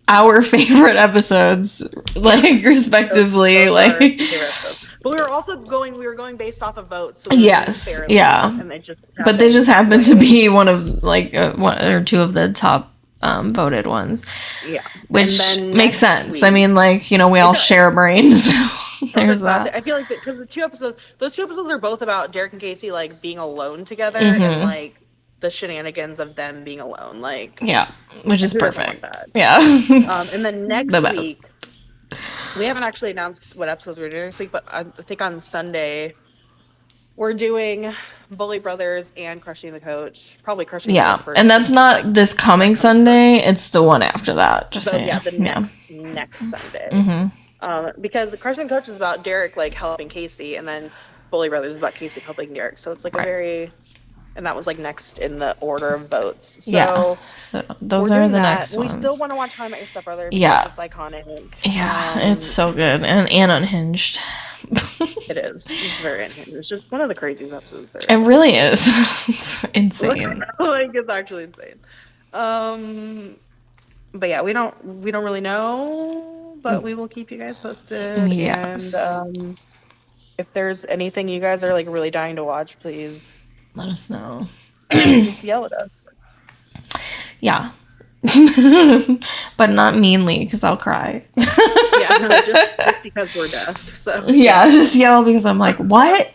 our favorite episodes, like respectively, Those are like our favorite episodes. But we were going based off of votes. So we were yes, doing fairly, yeah, and they just but they just happen to be one of like one or two of the top voted ones, yeah, which And then makes next sense. week- I mean, like, you know, we all does. share a brain, so there's that. I feel like because those two episodes are both about Derek and Casey like being alone together Mhm. and like the shenanigans of them being alone. Like, Yeah, which is who doesn't want perfect. that? Yeah. And then next The week, best. we haven't actually announced what episodes we're doing next week, but I think on Sunday we're doing Bully Brothers and Crushing the Coach. Probably Crushing the Yeah, Coach first. and that's not this coming Sunday. It's the one after that. Just So saying. yeah, the next Sunday. Mm-hmm. Because the Crushing the Coach is about Derek like helping Casey, and then Bully Brothers is about Casey helping Derek. So it's like Right. a very, and that was like next in the order of votes. So Yeah. So those we're are doing the that. next We ones. still want to watch How I Met Your Stepbrother. Because Yeah. it's iconic. Yeah, it's so good and unhinged. It is. It's very interesting. It's just one of the craziest episodes there. It really is. It's insane. Like it's actually insane. But yeah, we don't really know, but we will keep you guys posted. Yes. And if there's anything you guys are like really dying to watch, please Let us know. just yell at us. Yeah. But not meanly, because I'll cry. Yeah, no, just because we're deaf. So Yeah, just yell because I'm like, what?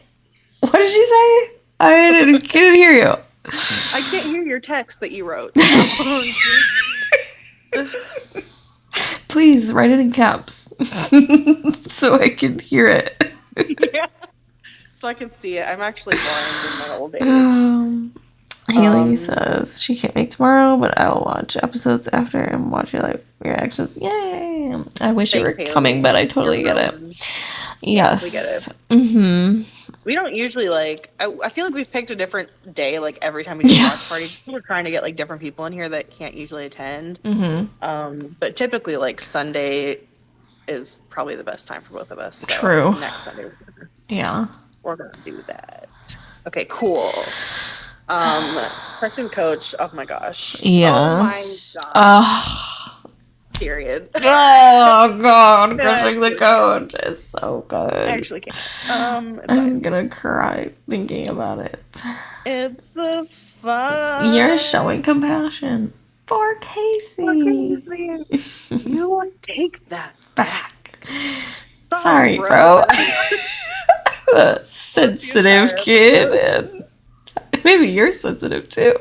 What did you say? I didn't hear you. I can't hear your text that you wrote. Please write it in caps so I can hear it. Yeah. So I can see it. I'm actually blind in my old age. Haley says she can't make tomorrow, but I will watch episodes after and watch your live reactions. Yay! I wish you were Thanks, Haley. coming, but I totally You're get it. welcome. Yes. We get it. Mm-hmm. We don't usually like. I feel like we've picked a different day like every time we do Yeah. watch parties. Just 'cause we're trying to get like different people in here that can't usually attend. Mm-hmm. But typically like Sunday is probably the best time for both of us. So True. Next Sunday Yeah. we're gonna do that. Okay, cool. Question coach. Oh my gosh. Yeah. Oh my gosh. Period. Oh god, Yeah, crushing the code is so I good. actually can't. I'm gonna cry thinking about it. It's a fun. You're showing compassion for Casey. You won't take that Back. Sorry, bro. A sensitive kid, and maybe you're sensitive too.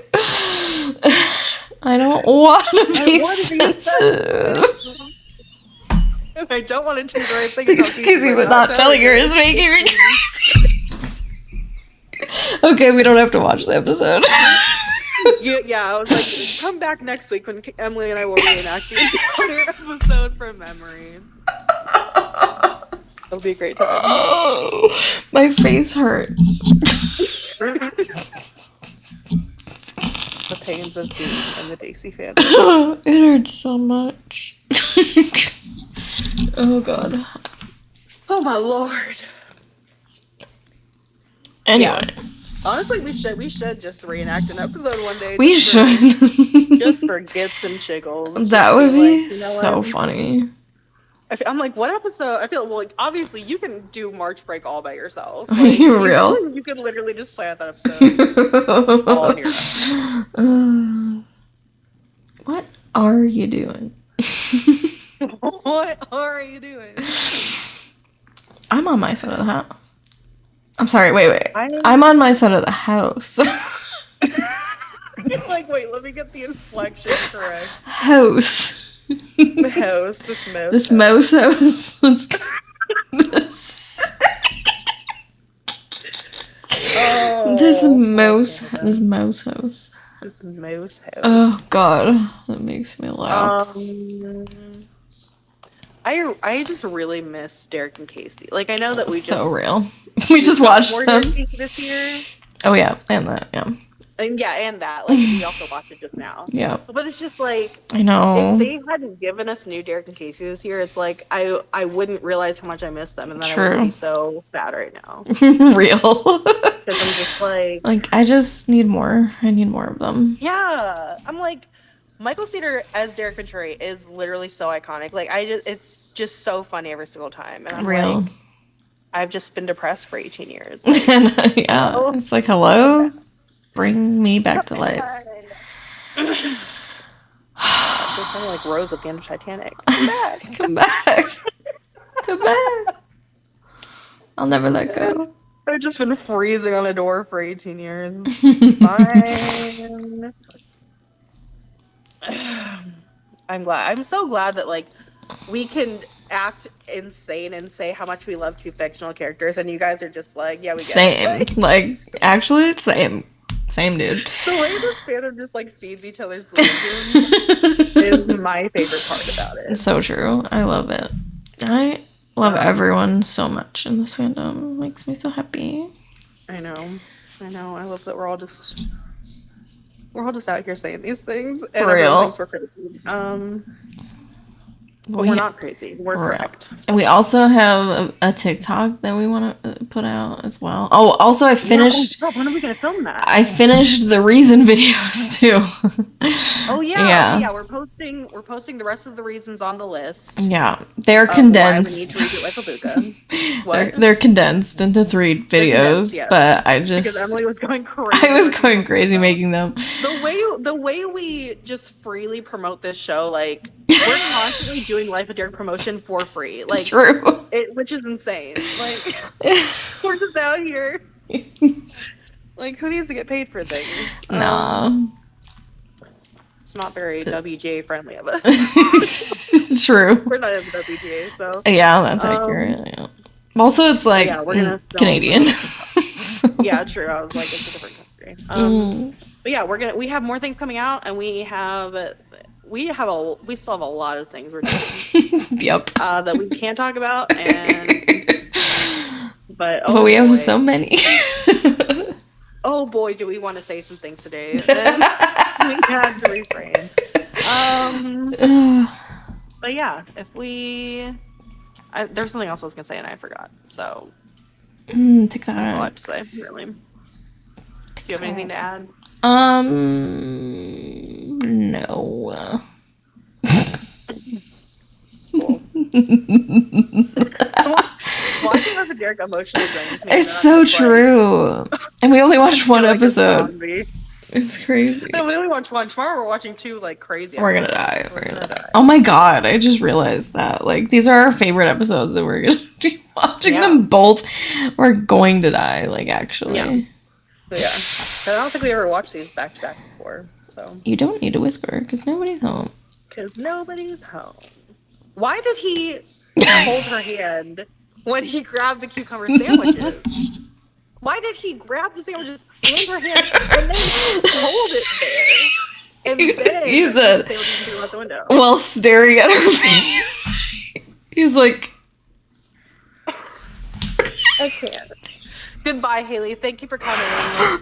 I don't want to be sensitive. I don't want to do the right thing. Excuse me, but not telling her is making me crazy. Okay, we don't have to watch the episode. Yeah, I was like, come back next week when Emily and I will reenact the entire episode from memory. It'll be a great time. Oh, my face hurts. The pains of being in the Dacey family. It hurts so much. Oh god. Oh my lord. Anyway, Honestly, we should just reenact an episode one day. we just for- should. just for gits and chiggles. That Just would be like, you know so what? funny. I'm like, what episode? I feel well, like obviously you can do March Break all by yourself. Are Like, you real? You could literally just plan that episode all on your own. What are you doing? What are you doing? I'm on my side of the house. I'm sorry, wait. I'm I'm on my side of the house. like, wait, let me get the inflection correct. House. The house, this mouse. This mouse house. Oh, This mouse house. It's Moose House. Oh God, that makes me laugh. I just really miss Derek and Casey. Like, I know that we So just real. We just got watched more them. Derek and Casey this year. Oh yeah, and that. Yeah. And yeah, and that. Like, we also watched it just now. Yeah. But it's just like, I know. if they hadn't given us new Derek and Casey this year, it's like I wouldn't realize how much I miss them, and then I would True. be so sad right now Real. because I'm just like, I just need more. I need more of them. yeah, I'm like, Michael Cedar as Derek Venturi is literally so iconic. Like, it's just so funny every single time, and I'm Real. like, I've just been depressed for 18 years. And yeah, it's like, hello, bring me back to life. It's kind of like Rose at the end of Titanic. Come back. Come back. Come back. I'll never let go. I've just been freezing on a door for 18 years. Fine. I'm glad. I'm so glad that, like, we can act insane and say how much we love two fictional characters, and you guys are just like, yeah, we get it. Same. Like, actually, same. Same, dude. The way this fandom just, like, feeds each other's delusions is my favorite part about it. It's so true. I love it. I love everyone so much in this fandom. It makes me so happy. I know. I love that we're all just out here saying these things, and For real. everyone thinks we're crazy. But we're not crazy. We're Real. correct. And we also have a TikTok that we want to put out as well. Oh, also I finished. When are we gonna film that? I finished the Reason videos too. Oh yeah, Yeah. yeah. We're posting the rest of the reasons on the list. Yeah, they're Why we condensed. need to read it like a Luca. What? They're condensed into 3 videos, condensed, yes. but I just Because Emily was going crazy. I was going crazy making them. The way we just freely promote this show, like, we're constantly doing Life of Derek promotion for free, like, True. which is insane. Like, we're just out here. Like, who needs to get paid for things? Nah. It's not very WGA friendly of us. True. We're not in the WGA, so Yeah, that's accurate. Yeah. Also, it's like yeah, we're gonna film Canadian. yeah, true. I was like, it's a different country. But yeah, we have more things coming out, and we still have a lot of things we're doing. Yep. That we can't talk about, but we have so many. Oh boy, do we want to say some things today? Then we had to refrain. But yeah, there's something else I was gonna say and I forgot. So TikTok. that's all I have to say, really. Do you have anything to add? No. Watching Life of Derek emotionally drains me. It's so true. And we only watched one Like a episode. zombie. It's crazy. No, we only watched one. Tomorrow we're watching 2 like crazy. We're gonna episodes. die. We're gonna die. Oh my god, I just realized that. Like, these are our favorite episodes that we're gonna be watching them both. We're going to die, like, actually. Yeah. But yeah. I don't think we ever watched these back to back before. So. You don't need to whisper, because nobody's home. Because nobody's home. Why did he hold her hand when he grabbed the cucumber sandwiches? Why did he grab the sandwiches, hold her hand, and then hold it there? And then He said, the sandwiches threw out the window. while staring at her face. He's like, I can't. Goodbye, Haley. Thank you for coming.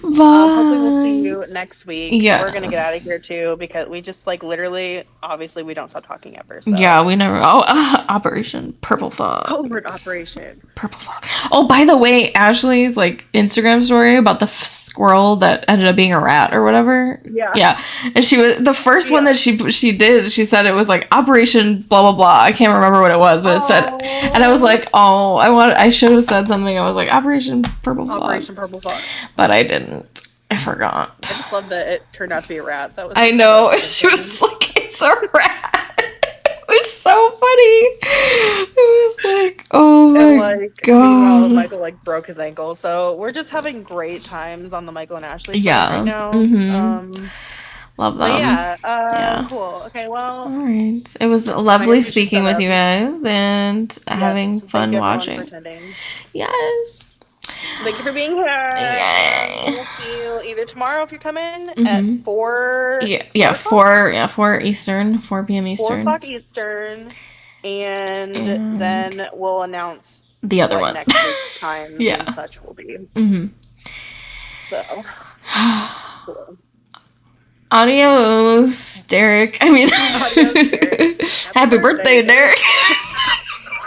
bye. Hopefully we'll see you next week. Yes. We're gonna get out of here too because we just like literally, obviously, we don't stop talking ever. So. Yeah, we never. Oh, Operation Purple Fog. Covert operation. Purple Fog. Oh, by the way, Ashley's like Instagram story about the squirrel that ended up being a rat or whatever. Yeah. Yeah, and she was the first one that she did. She said it was like Operation blah blah blah. I can't remember what it was, but it said, and I was like, oh, I should have said something. I was like Operation Purple Fog. Operation Purple Fog. But I didn't. I forgot. I just love that it turned out to be a rat. That was. I know. And she was like, it's a rat. It was so funny. It was like, oh my And like, god. meanwhile, Michael like broke his ankle. So we're just having great times on the Michael and Ashley Yeah. right now. Mhm. Love them. But yeah, yeah. cool. Okay, well, All right. It was lovely we should speaking set with up. you guys and having yes, fun thank you everyone watching. for attending. Yes. Thank you for being here. Yay. And we'll see you either tomorrow if you're coming Mhm. at 4. Yeah, 4 Eastern, 4 p.m. 4 Eastern. o'clock Eastern, and then we'll announce The other what one. next week's time Yeah. and such will be. Mm-hmm. So, cool. Adios, Derek. I mean, Adios, Derek. happy birthday, Derek.